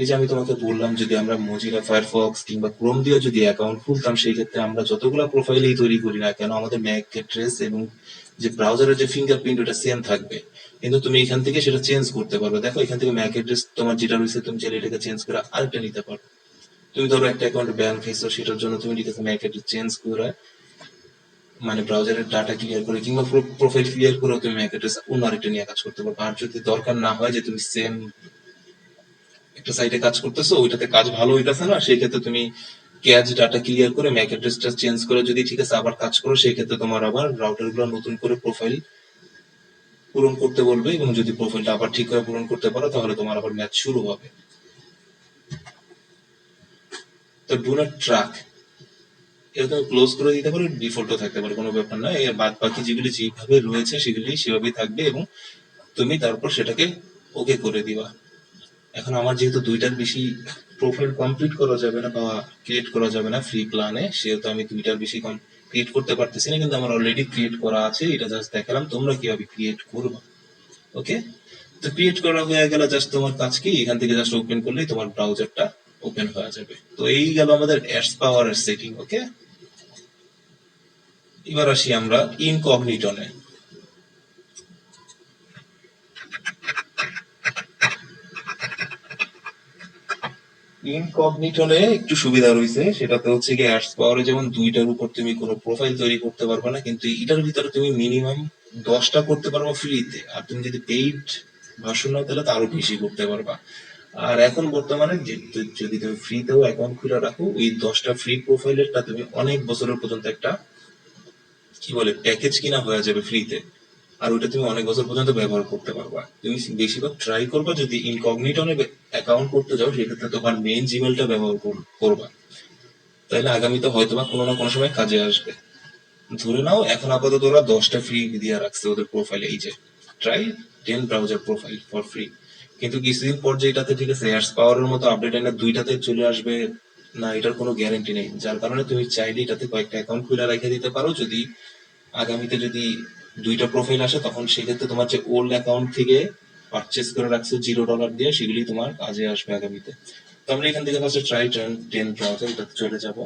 এই যে আমি তোমাকে বললাম, যদি আমরা মজিলা ফায়ারফক্স কিংবা ক্রোম দিয়ে যদি অ্যাকাউন্ট খুলতাম, সেই ক্ষেত্রে আমরা যতগুলো প্রোফাইলেই তৈরি করি না কেন, আমাদের ম্যাক অ্যাড্রেস এবং যে ব্রাউজারের যে ফিঙ্গারপ্রিন্ট ওটা সেম থাকবে। কিন্তু তুমি এখান থেকে সেটা চেঞ্জ করতে পারবে। দেখো এখান থেকে ম্যাক অ্যাড্রেস তোমার যেটা রয়েছে তুমি চাইলে এটাকে চেঞ্জ করে আরেকটা নিতে পারো। তুমি ধরো একটা অ্যাকাউন্টে ব্যান খাইছো, সেটার জন্য তুমি লিখেছো ম্যাক অ্যাড্রেস চেঞ্জ করে মানে ব্রাউজারের ডাটা ক্লিয়ার করে কিংবা প্রোফাইল ক্লিয়ার করে তুমি ম্যাক অ্যাড্রেস অন্য আরেকটা নিয়ে কাজ করতে পারবে। আর যদি দরকার না হয় যে তুমি সেম একটা সাইটে কাজ করতেছো, ওইটাতে কাজ ভালো হইতেছে না, সেই ক্ষেত্রে তুমি ক্যাচ ডাটা ক্লিয়ার করে ম্যাক অ্যাড্রেসটা চেঞ্জ করে যদি ঠিক আছে আবার কাজ করো, সেই ক্ষেত্রে তোমার আবার রাউটার গুলো নতুন করে প্রোফাইল পূরণ করতে বলবে, এবং যদি প্রোফাইলটা আবার ঠিক করে পূরণ করতে পারো তাহলে তোমার আবার ম্যাচ শুরু হবে। তো ডু নট ট্র্যাক এটা তুমি ক্লোজ করে দিতে পারো, ডিফল্টও থাকতে পারে, কোনো ব্যাপার না। এর বাদ বাকি যেগুলি যেভাবে রয়েছে সেগুলি সেভাবেই থাকবে, এবং তুমি তারপর সেটাকে ওকে করে দিবা। এখন আমার যেহেতু দুইটার বেশি প্রোফাইল কমপ্লিট করা যাবে না বা ক্রিয়েট করা যাবে না ফ্রি প্ল্যানে, সেহেতু আমি দুইটার বেশি ক্রিয়েট করতে পারতেছি না, কিন্তু আমার অলরেডি ক্রিয়েট করা আছে। এটা জাস্ট দেখালাম তোমরা কিভাবে ক্রিয়েট করবা। ওকে, তো ক্রিয়েট করা হয়ে গেলে জাস্ট তোমার কাজ কি, এখান থেকে জাস্ট ওপেন করলেই তোমার ব্রাউজারটা ওপেন হয়ে যাবে। তো এই গেল আমাদের অ্যাডস পাওয়ারের সেটিং। ওকে, এবার আসি আমরা ইনকগনিটনে। ইনকগনিটনে একটু সুবিধা রয়েছে, সেটাতে হচ্ছে কি অ্যাডস পাওয়ারে যেমন দুইটার উপর তুমি কোনো প্রোফাইল তৈরি করতে পারবে না, কিন্তু এটার ভিতরে তুমি মিনিমাম 10টা করতে পারবা ফ্রিতে, আর তুমি যদি পেইড ভার্সন নাও তাহলে তো আরো বেশি করতে পারবা। আর এখন বর্তমানে যদি তুমি ফ্রিতেও অ্যাকাউন্ট খুলে রাখো, ওই 10টা ফ্রি প্রোফাইলেরটা তুমি অনেক বছরের পর্যন্ত একটা কি বলে প্যাকেজ কিনা হয়ে যাবে ফ্রিতে, আর ওটা তুমি অনেক বছর পর্যন্ত ব্যবহার করতে পারবা। তুমি বেশিরভাগ ট্রাই করবা যদি ইনকগনিটনে অ্যাকাউন্ট করতে যাও, সেক্ষেত্রে তোমার মেইন জিমেলটা ব্যবহার করবা, তাহলে আগামীতে হয়তো বা কোনো না কোনো সময় কাজে আসবে। ধরে নাও এখন আপাতত ওরা 10টা ফ্রি দিয়ে রাখছে ওদের প্রোফাইলে, এই যে try 10 browser profile for free. কিন্তু কিছুদিন পর যেটাতে ঠিক আছে অ্যাডস পাওয়ারের মতো আপডেট এনে দুইটাতে চলে আসবে না, এটার কোনো গ্যারান্টি নেই। যার কারণে তুমি চাইলে এটাতে কয়েকটা অ্যাকাউন্ট খুলে রেখে দিতে পারো, যদি আগামীতে যদি দুইটা প্রোফাইল আসে তখন সেক্ষেত্রে তোমার যে ওল্ড অ্যাকাউন্ট থেকে পারচেস করে রাখছো $0 দিয়ে, সেগুলি তোমার কাজে আসবে আগামীতে। তো আমরা এখান থেকে ফার্স্টে ট্রাই 10 ব্রাউজার এটাতে চলে যাব।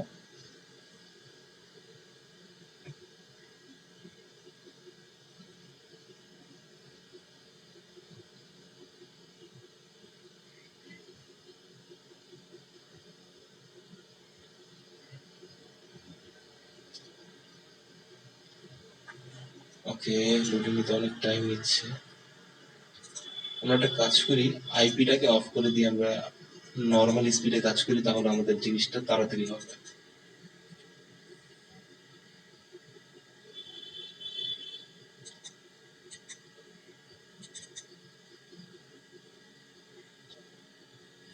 ওকে, লোডিং নিতে অনেক টাইম নিচ্ছে। আমরা একটা কাজ করি, আইপিটাকে অফ করে দিয়ে আমরা নর্মাল স্পিডে কাজ করি, তাহলে আমাদের জিনিসটা তাড়াতাড়ি হবে।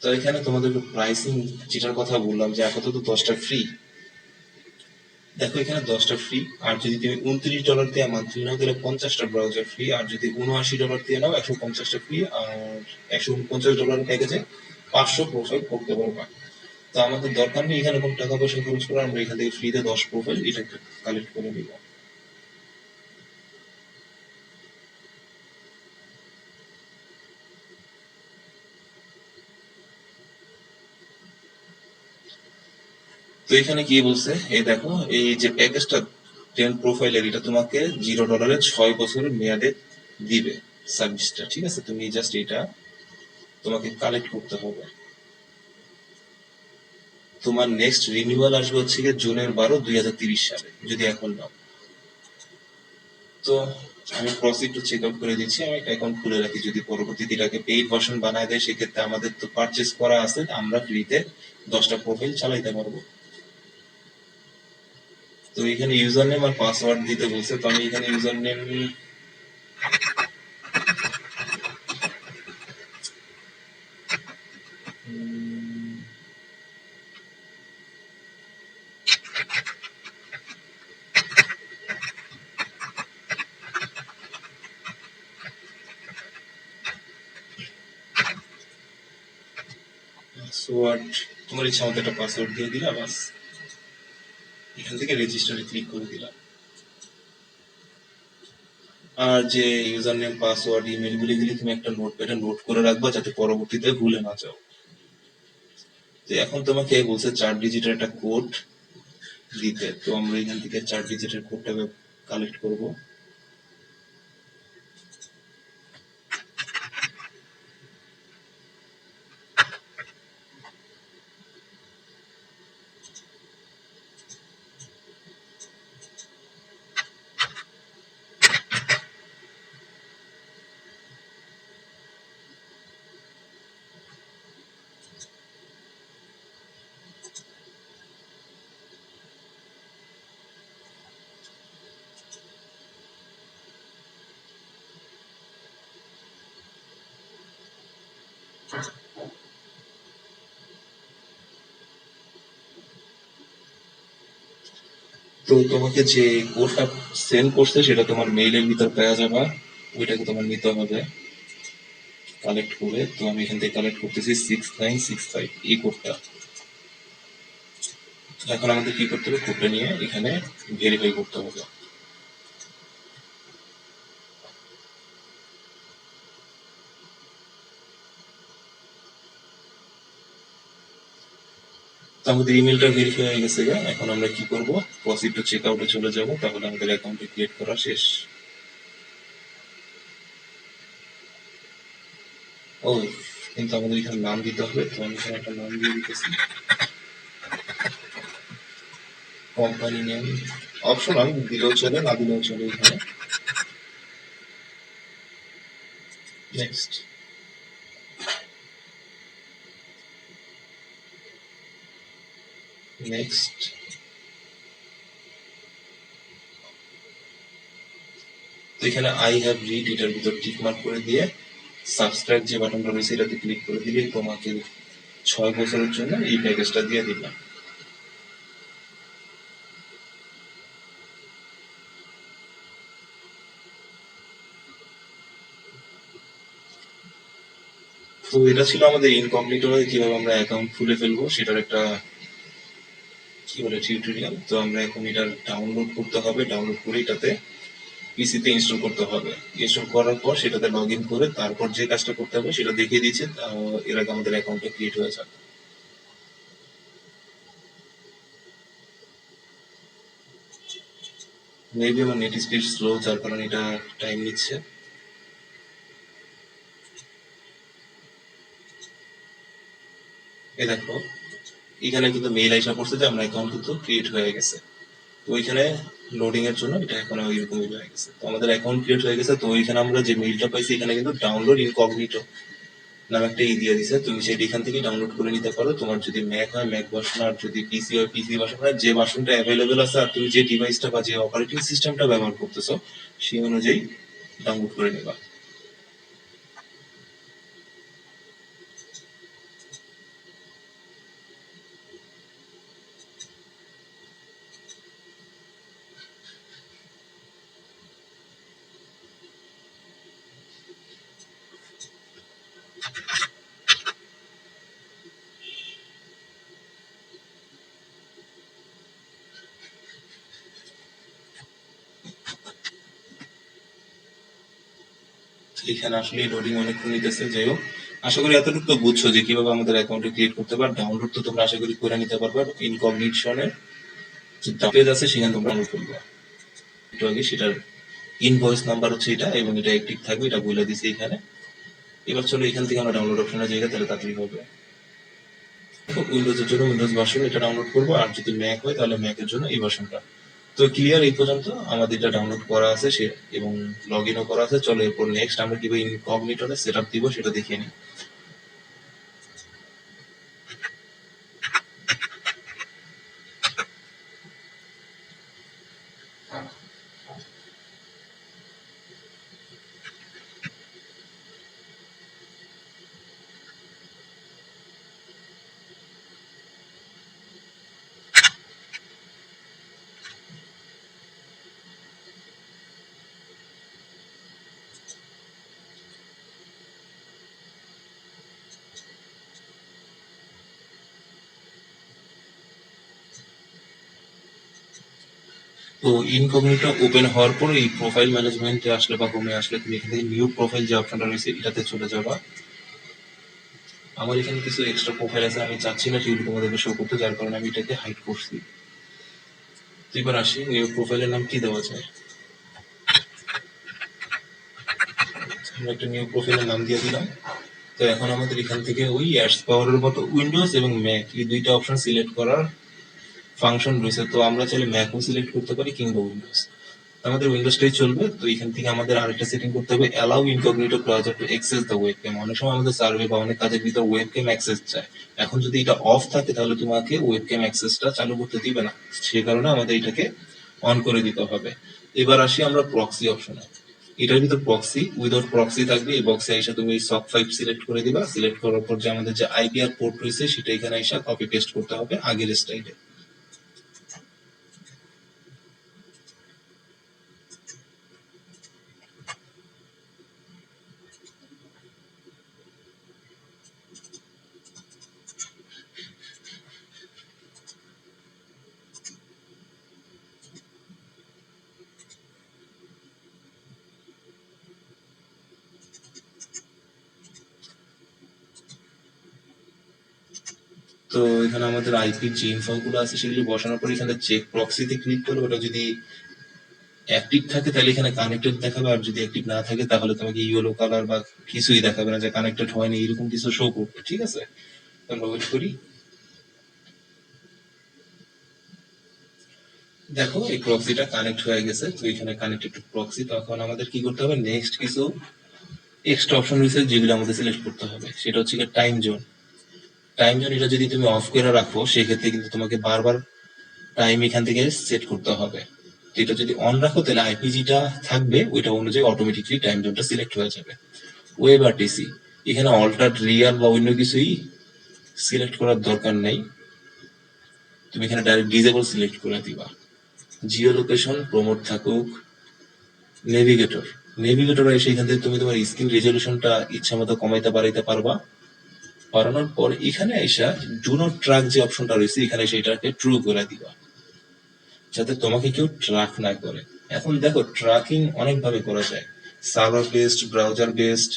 তো এখানে তোমাদের প্রাইসিং যেটার কথা বললাম যে আপাতত 10টা ফ্রি, দেখো এখানে 10টা ফ্রি, আর যদি তুমি $29 দিয়ে মান্থলি নাও তাহলে 50টা ব্রাউজার ফ্রি, আর যদি $79 দিয়ে নাও 150টা ফ্রি, আর $149 প্যাকেজে 500 প্রোফাইল করতে পারবা। তো আমাদের দরকার নেই এখানে কোনো টাকা পয়সা খরচ করা, আমরা এখান থেকে ফ্রিতে 10 প্রোফাইল এটা কালেক্ট করে নিব। তো এখানে কি বলছে, এই দেখো এই যে প্যাকেজটা 10 প্রোফাইলের, এটা তোমাকে $0 6 বছরের মেয়াদে দিবে সার্ভিসটা। ঠিক আছে, তুমি জাস্ট এটা তোমাকে কালেক্ট করতে হবে। তোমার নেক্সট রিনিউয়াল আসবে হচ্ছে গিয়ে জুনের 12, 2030 সালে, যদি এখন নাও। তো আমি প্রসিড চেক আউট করে দিচ্ছি, আমি একটা অ্যাকাউন্ট খুলে রাখি, যদি পরবর্তীতে এটাকে পেইড ভার্সন বানায় দেয় সেক্ষেত্রে আমাদের তো পারচেস করা আছে, আমরা ফ্রিতে 10টা প্রোফাইল চালাইতে পারবো। তো এখানে ইউজার নেম আর পাসওয়ার্ড দিতে বলছে, তো আমি এখানে ইউজার নেম পাসওয়ার্ড তোমার ইচ্ছা মতো একটা পাসওয়ার্ড দিয়ে দিলাম, বাস এখান থেকে রেজিস্টারে ক্লিক করে দিলাম। আর যে ইউজার নেম পাসওয়ার্ড ইমেল গুলি তুমি একটা নোটপ্যাডে নোট করে রাখবা যাতে পরবর্তীতে ভুলে না যাও। তো এখন তোমাকে বলছে 4 ডিজিটের একটা কোড দিতে, তো আমরা এখান থেকে 4 ডিজিটের কোডটাকে কালেক্ট করব। তো তোমাকে যে কোডটা সেন্ড করছে সেটা তোমার মেইলের ভিতর পেয়ে যাবা, ওইটাকে তোমার নিতে হবে কালেক্ট করে। তো আমি এখান থেকে কালেক্ট করতেছি 6965 এই কোডটা। এখন আমাদের কি করতে হবে, কোডটা নিয়ে এখানে ভেরিফাই করতে হবে। তো আমাদের ইমেলটা ভেরিফাই হয়ে গেছে, এখন আমরা কি করব, প্রসিড টু চেক আউটে চলে যাব, তাহলে আমাদের অ্যাকাউন্টে ক্রিয়েট করা শেষ। ও, কিন্তু আমাদের এখানে নাম দিতে হবে, তো আমি এখানে একটা নাম দিয়ে দিতেছি, কোম্পানি নেম অপশনাল, দিলেও চলে না দিলেও চলে। এখানে নেক্সট, নেক্সট। তো এখানে আই হ্যাভ রিড এটার ভিতর টিক মার্ক করে দিয়ে সাবস্ক্রাইব যে বাটনটা রয়েছে এটাতে ক্লিক করে দিলে তোমাকে 6 বছরের জন্য এই প্যাকেজটা দিয়ে দিলাম। তো এটা ছিল আমাদের ইনকমপ্লিট হয়ে কিভাবে আমরা অ্যাকাউন্ট খুলে ফেলবো সেটার একটা কি বলে টিউটোরিয়াল। তো আমরা এখন এটা ডাউনলোড করতে হবে, ডাউনলোড করে এটাতে পিসিতে ইনস্টল করতে হবে। ইনস্টল করার পর সেটাতে লগ ইন করে তারপর যে কাজটা করতে হবে সেটা দেখিয়ে দিচ্ছে, এর আগে আমাদের অ্যাকাউন্টটা ক্রিয়েট হয়ে যাবে। মেবি আমার নেট স্পিড স্লো, যার কারণে এটা টাইম নিচ্ছে। এই দেখো এখানে কিন্তু মেইল আইসা পড়ছে যে আমার অ্যাকাউন্ট কিন্তু ক্রিয়েট হয়ে গেছে। তো ওইখানে লোডিং এর জন্য এটা এখন এরকমই হয়ে গেছে। তো আমাদের অ্যাকাউন্ট ক্রিয়েট হয়ে গেছে। তো ওইখানে আমরা যে মেইলটা পাইছি এখানে কিন্তু ডাউনলোড ইনকগনিটো নামে একটা দিয়ে দিছে, তুমি সেটা এখান থেকে ডাউনলোড করে নিতে পারো। তোমার যদি ম্যাক হয় ম্যাক ভার্সন, আর যদি পিসি হয় পিসি ভার্সন, হয় যে ভার্সনটা অ্যাভেলেবেল আছে আর তুমি যে ডিভাইসটা বা যে অপারেটিং সিস্টেমটা ব্যবহার করতেছো সেই অনুযায়ী ডাউনলোড করে নেবা। এখানে আসলে লোডিং অনেকক্ষণ নিতেছে, যাই হোক আশা করি এতটুকু তো বুঝছো যে কিভাবে আমাদের অ্যাকাউন্টে ক্রিয়েট করতে পারবে। ডাউনলোড তো তোমরা আশা করি করে নিতে পারবে। ইনকগনিশনের যে পেজ আছে সেখানে তোমরা ডাউনলোড করবে। একটু আগে সেটার ইনভয়েস নাম্বার হচ্ছে এটা, এবং এটা অ্যাক্টিভ থাকবে, এটা বলে দিছি এখানে। এবার চলো এখান থেকে আমরা ডাউনলোড অপশনের জায়গা তাহলে তাড়াতাড়ি হবে। উইন্ডোজের জন্য উইন্ডোজ ভার্সন এটা ডাউনলোড করবো, আর যদি ম্যাক হয় তাহলে ম্যাকের জন্য এই ভার্সনটা। তো ক্লিয়ার, এই পর্যন্ত আমাদের এটা ডাউনলোড করা আছে সে এবং লগ ইনও করা আছে। চলো এরপর নেক্সট আমরা কিভাবে ইনকগনিটরে সেট আপ দিব সেটা দেখিয়ে নিই। তো ইনকগনিটো ওপেন হওয়ার পর এই প্রোফাইল ম্যানেজমেন্টে আসলে বা হোমে আসলে তুমি এখান থেকে নিউ প্রোফাইল যে অপশনটা রয়েছে এটাতে চলে যাবা। আমার এখানে কিছু এক্সট্রা প্রোফাইল আছে, আমি চাচ্ছি না সেগুলো তোমাদেরকে শো করতে, যার কারণে আমি এটাকে হাইড করছি। তো এবার আসি নিউ প্রোফাইলের নাম কি দেওয়া যায়। আমরা একটা নিউ প্রোফাইলের নাম দিয়ে দিলাম। তো এখন আমাদের এখান থেকে ওই অ্যাডস পাওয়ারের মতো উইন্ডোজ এবং ম্যাক এই দুইটা অপশন সিলেক্ট করার ফাংশন রয়েছে। তো আমরা চাইলে ম্যাকও সিলেক্ট করতে পারি কিংবা উইন্ডোজ। আমাদের উইন্ডোজটাই চলবে। তো এখান থেকে আমাদের আরেকটা সেটিং করতে হবে, allow incognito browser to access the webcam. অনেক সময় আমাদের সার্ভে বা অনেক কাজের ভিতর ওয়েবক্যাম অ্যাক্সেস চায়। এখন যদি এটা অফ থাকে তাহলে তোমাকে ওয়েবক্যাম অ্যাক্সেসটা চালু করতে দিবে না, সে কারণে আমাদের এটাকে অন করে দিতে হবে। এবার আসি আমরা প্রক্সি অপশনে। এটার ভিতর প্রক্সি উইদাউট প্রক্সি থাকবে। এই বক্সে এসে তুমি সক 5 সিলেক্ট করে দিবা। সিলেক্ট করার পর যে আমাদের যে আইপিআর পোর্ট রয়েছে সেটা এখানে এসে কপি পেস্ট করতে হবে আগের স্টাইলে। তো এখানে আমাদের আইপির যে ইনফর্মগুলো আছে সেগুলি বসানোর পর এখানে চেক প্রক্সিতে ক্লিক করলে ওটা যদি অ্যাক্টিভ থাকে তাহলে এখানে কানেক্টেড দেখাবে, আর যদি অ্যাক্টিভ না থাকে তাহলে তোমাকে ইয়েলো কালার বা কিছুই দেখাবে না, যে কানেক্টেড হয়নি এরকম কিছু শো করবে। ঠিক আছে, আমরা ওয়েট করি। দেখো এই প্রক্সিটা কানেক্ট হয়ে গেছে। তো এখানে কানেক্টেড টু প্রক্সি। তখন আমাদের কি করতে হবে, নেক্সট কিছু এক্সট্রা অপশন রয়েছে যেগুলো আমাদের সিলেক্ট করতে হবে। সেটা হচ্ছে টাইম জোন। টাইম জোন এটা যদি তুমি অফ করে রাখো সেক্ষেত্রে কিন্তু তোমাকে বারবার টাইম এখান থেকে সেট করতে হবে। এটা যদি অন রাখো তাহলে আইপিজিটা থাকবে, ওইটা অনুযায়ী অটোমেটিকলি টাইম জোনটা সিলেক্ট হয়ে যাবে। ওয়েব আরটিসি এখানে অল্টার রিয়াল বা অন্য কিছুই সিলেক্ট করার দরকার নেই, তুমি এখানে ডাইরেক্ট ডিজেবল সিলেক্ট করে দিবা। জিও লোকেশন প্রমোট থাকুক। নেভিগেটর নেভিগেটর এসে এখান থেকে তুমি তোমার স্ক্রিন রেজলিউশনটা ইচ্ছা মতো কমাইতে বাড়াইতে পারবা। বাড়ানোর পর এখানে এসে ডু নট ট্র্যাক যে অপশনটা রয়েছে এখানে সেটাকে ট্রু করে দিবা, যাতে তোমাকে কেউ ট্র্যাক না করে। এখন দেখো ট্র্যাকিং অনেক ভাবে করা যায়, সার্ভার বেসড, ব্রাউজার বেসড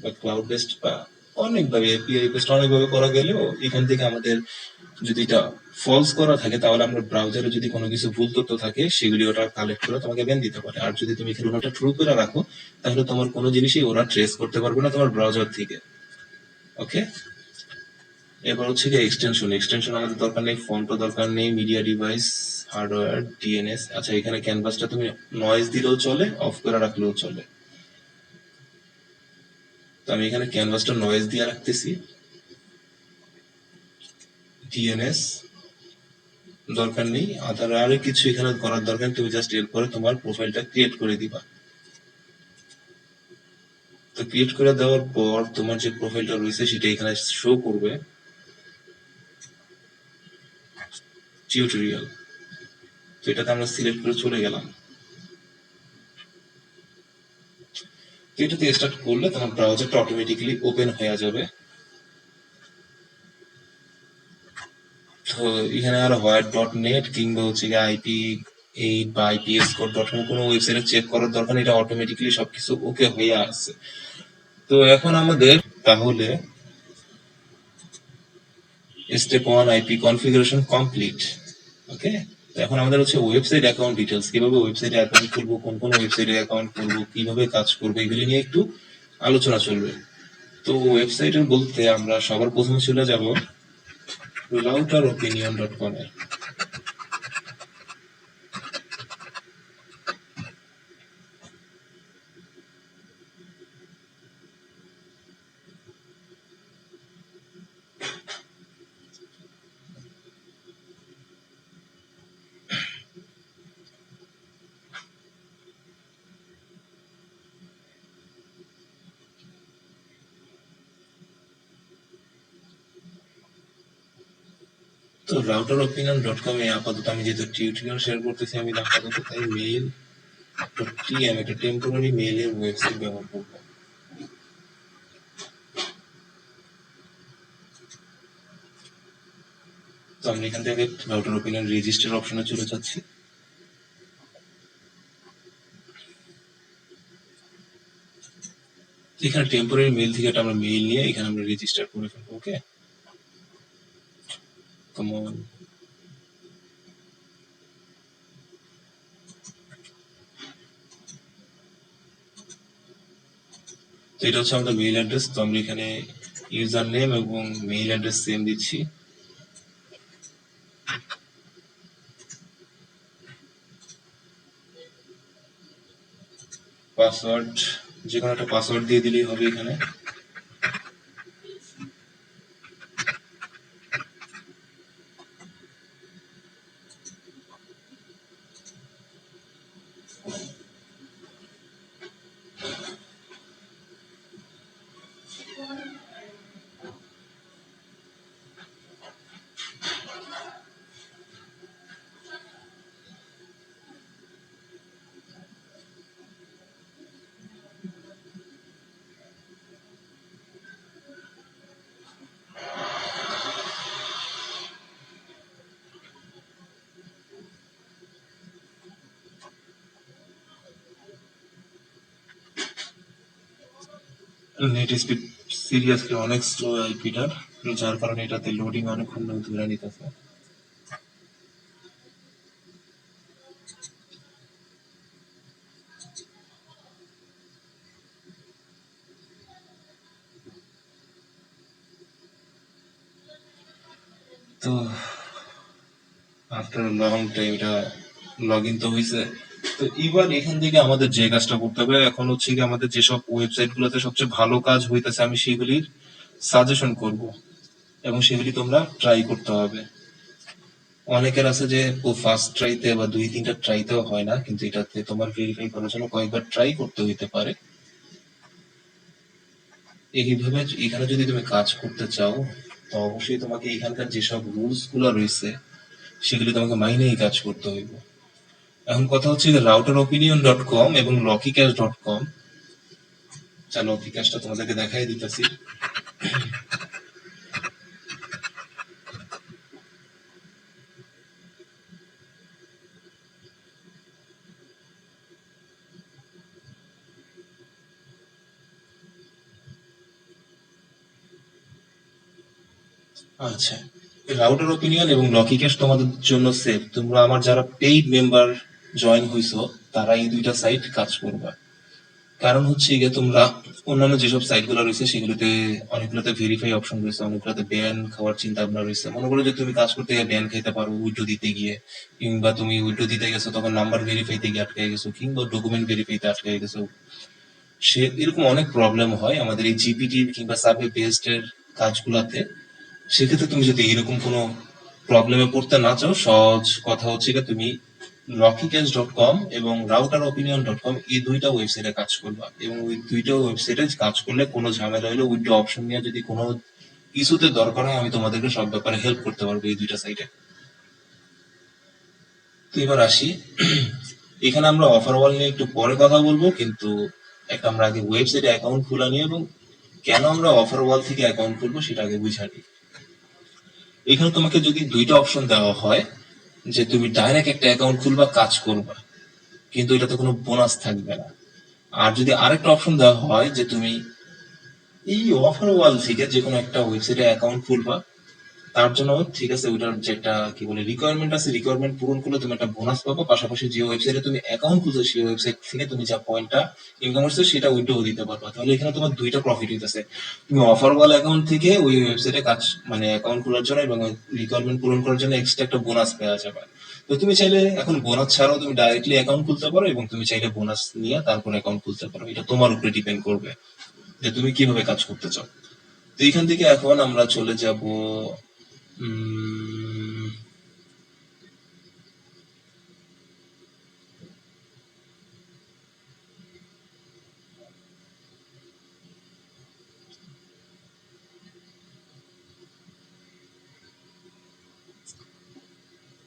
বা ক্লাউড বেসড বা অনেকভাবে এপিআই বেসড অনেকভাবে করা গেলেও এখান থেকে আমাদের যদি এটা ফলস করা থাকে তাহলে আমরা ব্রাউজারে যদি কোনো কিছু ভুল তথ্য থাকে সেগুলি ওরা কালেক্ট করে তোমাকে ব্যান দিতে পারে। আর যদি তুমি এখানে ওটা ট্রু করে রাখো তাহলে তোমার কোনো জিনিসই ওরা ট্রেস করতে পারবে না তোমার ব্রাউজার থেকে। ওকে, এবার হচ্ছে কি এক্সটেনশন। এক্সটেনশন আমাদের দরকার নেই, ফন্টও দরকার নেই, মিডিয়া ডিভাইস হার্ডওয়্যার ডিএনএস। আচ্ছা, এখানে ক্যানভাসটা তুমি নয়েজ দিলেও চলে, অফ করে রাখলেও চলে। তো আমি এখানে ক্যানভাসটা নয়েজ দিয়ে রাখতেছি। ডিএনএস দরকার নেই, আর কিছু এখানে করার দরকার নেই, তুমি জাস্ট এরপরে তোমার প্রোফাইলটা ক্রিয়েট করে দিবা। তো ক্রিয়েট করে দেওয়ার পর তোমার যে প্রোফাইলটা রয়েছে সেটা এখানে শো করবে টিউটোরিয়াল। তো এটাতে আমরা সিলেক্ট করে চলে গেলাম। তো এটাতে স্টার্ট করলে তোমার ব্রাউজারটা অটোমেটিক্যালি ওপেন হয়ে যাবে। তো এখানে আর হোয়াইট ডট নেট কিংবা হচ্ছে IP8 বা IPS.com কোনো ওয়েবসাইটে চেক করার দরকার নেই, এটা অটোমেটিক্যালি সবকিছু ওকে হয়ে আসছে। তো এখন আমাদের তাহলে স্টেপ 1 আইপি কনফিগারেশন কমপ্লিট। ওকে, তো এখন আমাদের হচ্ছে ওয়েবসাইট অ্যাকাউন্ট ডিটেলস, কিভাবে ওয়েবসাইটে অ্যাকাউন্ট খুলবো, কোন কোন ওয়েবসাইটে অ্যাকাউন্ট খুলবো, কিভাবে কাজ করবো, এগুলি নিয়ে একটু আলোচনা চলবে। তো ওয়েবসাইটের বলতে আমরা সবার প্রথমে চলে যাব routeropinion.com এ। তো routeropinion.com এ আপাতত আমি যেহেতু টিউটোরিয়াল শেয়ার করতেছি, আমি আপাতত তাই mail.tm একটা টেম্পোরারি মেইলের ওয়েবসাইট ব্যবহার করব। তো আমি এখান থেকে রাউটার ওপিনিয়ন রেজিস্টার অপশনে চলে যাচ্ছি। এখানে টেম্পোরারি মেইল থেকে একটা আমরা মেইল নিয়ে এখানে আমরা রেজিস্টার করে ফেলবো। ওকে, কমন। তো এটা হচ্ছে আমাদের মেইল অ্যাড্রেস। তো আমরা এখানে ইউজার নেম এবং মেইল অ্যাড্রেস সেম দিচ্ছি। পাসওয়ার্ড যে কোনো একটা পাসওয়ার্ড দিয়ে দিলেই হবে এখানে। নেট স্পিড সিরিয়াসলি অনেক স্লো আইপিটার, যার কারণে এটাতে লোডিং অনেকক্ষণ ধরে নিতেছে। তো আফটার লং টাইম এটা লগ ইন তো হয়েছে। তো এবার এখান থেকে আমাদের যে কাজটা করতে হবে এখন হচ্ছে কি, আমাদের যেসব ওয়েবসাইট গুলোতে সবচেয়ে ভালো কাজ হইতেছে আমি সেগুলির সাজেশন করব এবং সেগুলি তোমরা ট্রাই করতে হবে। অনেকের আছে যে ও ফার্স্ট ট্রাইতে বা 2-3টা ট্রাইতেও হয় না, কিন্তু এটাতে তোমার ভেরিফাই করার জন্য কয়েকবার ট্রাই করতে হইতে পারে। এইভাবে এখানে যদি তুমি কাজ করতে চাও তো অবশ্যই তোমাকে এখানকার যেসব রুলস গুলো রয়েছে সেগুলি তোমাকে মাইনেই কাজ করতে হইব। এখন কথা হচ্ছে যে routeropinion.com এবং luckycash.com। লকি ক্যাশটা তোমাদেরকে দেখাই দিতেছি। আচ্ছা, রাউটার ওপিনিয়ন এবং লকি ক্যাশ তোমাদের জন্য সেফ। তোমরা আমার যারা পেইড মেম্বার জয়েন হইছো তারা এই দুইটা সাইট কাজ করবা। কারণ হচ্ছে গিয়ে তোমরা অন্যান্য যেসব সাইট গুলো রয়েছে সেগুলোতে অনেকগুলোতে ভেরিফাই অপশন রয়েছে, অনেকগুলোতে ব্যান খাওয়ার চিন্তা ভাবনা রয়েছে। মনে করো যে তুমি কাজ করতে গিয়ে ব্যান খাইতে পারো উইড্রো দিতে গিয়ে, কিংবা তুমি উইড্রো দিতে গেছো তখন নাম্বার ভেরিফাইতে গিয়ে আটকে গেছো, কিংবা ডকুমেন্ট ভেরিফাইতে আটকে গেছো। সে এরকম অনেক প্রবলেম হয় আমাদের এই জিপিটি কিংবা সার্ভে বেসড এর কাজগুলাতে। সেক্ষেত্রে তুমি যদি এরকম কোনো প্রবলেমে পড়তে না চাও, সহজ কথা হচ্ছে যে তুমি luckycast.com এবং routeropinion.com এই দুইটা ওয়েবসাইটে কাজ করবা, এবং ওই দুইটা ওয়েবসাইটে কাজ করলে কোনো ঝামেলা হলে উইথড্র অপশন নিয়ে যদি কোনো কিছুতে দরকার হয় আমি তোমাদেরকে সব ব্যাপারে হেল্প করতে পারবো এই দুইটা সাইটে। তো এবার আসি, এখানে আমরা অফার ওয়াল নিয়ে একটু পরে কথা বলবো, কিন্তু একটা আমরা আগে ওয়েবসাইটে অ্যাকাউন্ট খোলা নিয়ে এবং কেন আমরা অফার ওয়াল থেকে অ্যাকাউন্ট খুলবো সেটা আগে বুঝাই। এখানে তোমাকে যদি দুইটা অপশন দেওয়া হয় যে তুমি ডাইরেক্ট একটা অ্যাকাউন্ট খুলবা কাজ করবা, কিন্তু এটাতে কোনো বোনাস থাকবে না। আর যদি আরেকটা অপশন দেওয়া হয় যে তুমি এই অফার ওয়াল থেকে যে কোনো একটা ওয়েবসাইটে অ্যাকাউন্ট খুলবা, তার জন্য ঠিক আছে ওইটার যেটা কি বলে রিকোয়ারমেন্ট আছে, রিকোয়ারমেন্ট পূরণ করলে তুমি একটা বোনাস পাবো, পাশাপাশি যে ওয়েবসাইটে তুমি অ্যাকাউন্ট খুলছো সেই ওয়েবসাইট থেকে তুমি যা পয়েন্টটা ইনকাম করছো সেটা উইথড্র দিতে পারবা। তাহলে এখানে তোমার দুইটা প্রফিট হইতেছে, তুমি অফার ওয়াল অ্যাকাউন্ট থেকে ওই ওয়েবসাইটে কাজ মানে অ্যাকাউন্ট খোলার জন্য এবং রিকোয়ারমেন্ট পূরণ করার জন্য এক্সট্রা একটা বোনাস পাওয়া যাবে। তো তুমি চাইলে এখন বোনাস ছাড়াও তুমি ডাইরেক্টলি অ্যাকাউন্ট খুলতে পারো, এবং তুমি চাইলে বোনাস নিয়ে তারপর অ্যাকাউন্ট খুলতে পারো। এটা তোমার উপরে ডিপেন্ড করবে যে তুমি কিভাবে কাজ করতে চাও। তো এখান থেকে এখন আমরা চলে যাব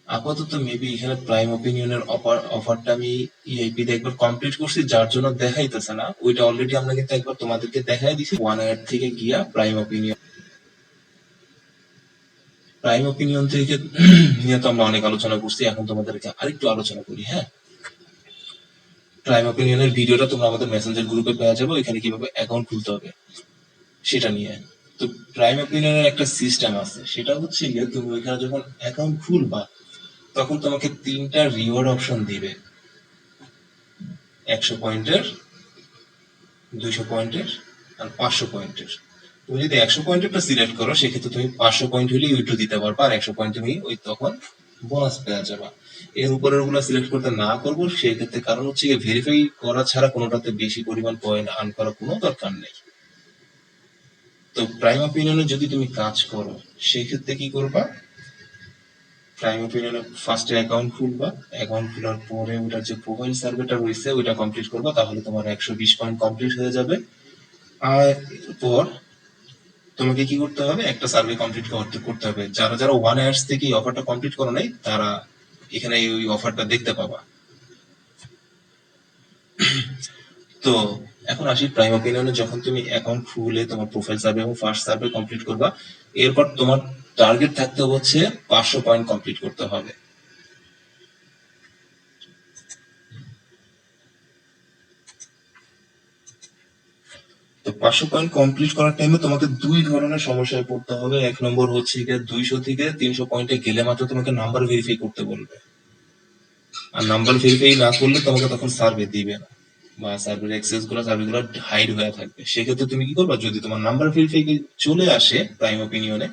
আপাতত মেবি এখানে প্রাইম ওপিনিয়নের অফারটা আমি ইআইপি তে একবার কমপ্লিট করছি, যার জন্য দেখাইতেছে না। ওইটা অলরেডি আমরা কিন্তু একবার তোমাদেরকে দেখাই দিছি ওয়ান ইয়ার থেকে গিয়া প্রাইম ওপিনিয়ন থেকে নিয়ে তো আমরা অনেক আলোচনা করছি, এখন তোমাদেরকে আরেকটু আলোচনা করি। হ্যাঁ, প্রাইম ওপিনিয়নের ভিডিওটা তোমরা আমাদের মেসেঞ্জার গ্রুপে পেয়ে যাবো, এখানে কিভাবে অ্যাকাউন্ট খুলতে হবে সেটা নিয়ে। তো প্রাইম ওপিনিয়নের একটা সিস্টেম আছে, সেটা হচ্ছে গিয়ে তুমি ওইখানে যখন অ্যাকাউন্ট খুলবা তখন তোমাকে তিনটা রিওয়ার্ড অপশন দিবে, 100 পয়েন্টের, 200 পয়েন্টের আর 500 পয়েন্টের। তুমি যদি 100 পয়েন্টেরটা সিলেক্ট করো সেক্ষেত্রে তুমি 500 পয়েন্ট হলে উইথড্র দিতে পারবা, আর 100 পয়েন্ট তুমি ওই তখন বোনাস পেয়ে যাবা। এর উপরের গুলা সিলেক্ট করতে না করবো সেক্ষেত্রে কারণ হচ্ছে ভেরিফাই করা ছাড়া কোনোটাতে বেশি পরিমাণ পয়েন্ট আর্ন করার কোনো দরকার নেই। তো প্রাইম ওপিনিয়নে যদি তুমি কাজ করো সেক্ষেত্রে কি করবা, প্রাইম ওপিনিয়নে ফার্স্টে অ্যাকাউন্ট খুলবা, অ্যাকাউন্ট খোলার পরে ওটার যে প্রোফাইল সার্ভেটা রয়েছে ওইটা কমপ্লিট করবা, তাহলে তোমার 120 পয়েন্ট কমপ্লিট হয়ে যাবে। আর এরপর তোমাকে কি করতে হবে, একটা সার্ভে কমপ্লিট করতে হবে। যারা যারা ওয়ান ইয়ার্স থেকে এই অফারটা কমপ্লিট করো নাই তারা এখানে ওই অফারটা দেখতে পাবা। তো এখন আসি প্রাইম ওপিনিয়নে, যখন তুমি অ্যাকাউন্ট খুলে তোমার প্রোফাইল সার্ভে এবং ফার্স্ট সার্ভে কমপ্লিট করবা, এরপর তোমার টার্গেট থাকতে হচ্ছে 500 পয়েন্ট কমপ্লিট করতে হবে। তো 500 পয়েন্ট কমপ্লিট করার টাইমে তোমাকে দুই ধরনের সমস্যায় পড়তে হবে। এক নম্বর হচ্ছে গিয়ে 200 থেকে 300 পয়েন্টে গেলে মাত্র তোমাকে নাম্বার ভেরিফাই করতে বলবে, আর নাম্বার ভেরিফাই না করলে তোমাকে তখন সার্ভে দিবে না, বা সার্ভের অ্যাক্সেস গুলো সার্ভেগুলো হাইড হয়ে থাকবে। সেক্ষেত্রে তুমি কি করবা, যদি তোমার নাম্বার ভেরিফাই চলে আসে প্রাইম ওপিনিয়নে,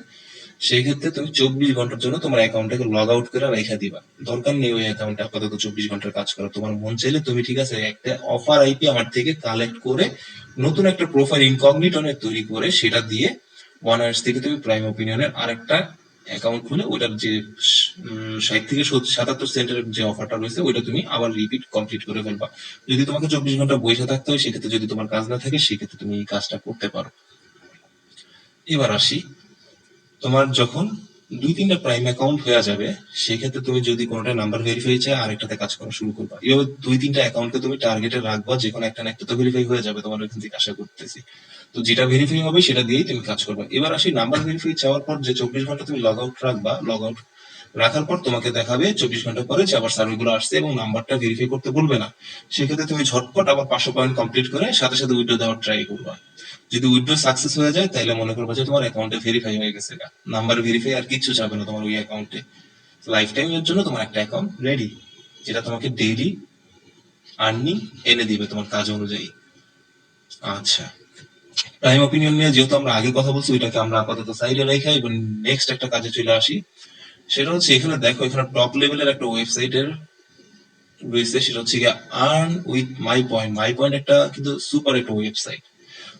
সেক্ষেত্রে তুমি 24 ঘন্টার জন্য তোমার অ্যাকাউন্টটাকে লগ আউট করে রেখে দিবা। দরকার নেই ওই অ্যাকাউন্টে আপাতত 24 ঘন্টার কাজ করা। তোমার মন চাইলে তুমি ঠিক আছে একটা অফার আইপি আমার থেকে কালেক্ট করে নতুন একটা প্রোফাইল ইনকগনিটনে তৈরি করে সেটা দিয়ে ওয়ান ইয়ার্স থেকে তুমি প্রাইম ওপিনিয়নের আরেকটা অ্যাকাউন্ট খুলে ওইটার যে 60 থেকে 77 সেন্টের যে অফারটা রয়েছে ওইটা তুমি আবার রিপিট কমপ্লিট করে ফেলবা। যদি তোমাকে 24 ঘন্টা বসে থাকতে হয় সেক্ষেত্রে, যদি তোমার কাজ না থাকে সেক্ষেত্রে তুমি এই কাজটা করতে পারো। এবার আসি, তোমার যখন 2-3টা প্রাইম অ্যাকাউন্ট হয়ে যাবে সেক্ষেত্রে তুমি যদি কোনোটা নাম্বার ভেরিফাই চাই আরেকটাতে কাজ করা শুরু করবা। এভাবে 2-3টা অ্যাকাউন্টকে তুমি টার্গেটে রাখবা, যে কোনো একটা না একটা তো ভেরিফাই হয়ে যাবে তোমার ওইখান থেকে, আশা করতেছি। তো যেটা ভেরিফাই হবে সেটা দিয়েই তুমি কাজ করবা। এবার আসি, নাম্বার ভেরিফাই চাওয়ার পর যে 24 ঘন্টা তুমি লগ আউট রাখবা, লগ আউট রাখার পর তোমাকে দেখাবে 24 ঘন্টা পরে যে আবার সার্ভে গুলো আসছে এবং নাম্বারটা ভেরিফাই করতে বলবে না। সেক্ষেত্রে তুমি ঝটপট আবার 500 পয়েন্ট কমপ্লিট করে সাথে সাথে উইথড্র দেওয়ার ট্রাই করবা। যদি উইথড্র সাকসেস হয়ে যায় তাহলে মনে করবা যে তোমার অ্যাকাউন্টে ভেরিফাই হয়ে গেছে, নাম্বার ভেরিফাই আর কিচ্ছু যাবে না তোমার ওই অ্যাকাউন্টে। লাইফ টাইমের জন্য তোমার একটা অ্যাকাউন্ট রেডি, যেটা তোমাকে ডেইলি আর্নিং এনে দিবে তোমার কাজ অনুযায়ী। আচ্ছা, প্রাইম ওপিনিয়ন নিয়ে যেহেতু আমরা আগে কথা বলছি, ওইটাকে আমরা আপাতত সাইডে রেখে এবং নেক্সট একটা কাজে চলে আসি। সেটা হচ্ছে এখানে দেখো, এখানে টপ লেভেলের একটা ওয়েবসাইটের রয়েছে, সেটা হচ্ছে গিয়ে earn with my point. My point একটা কিন্তু সুপার একটা ওয়েবসাইট।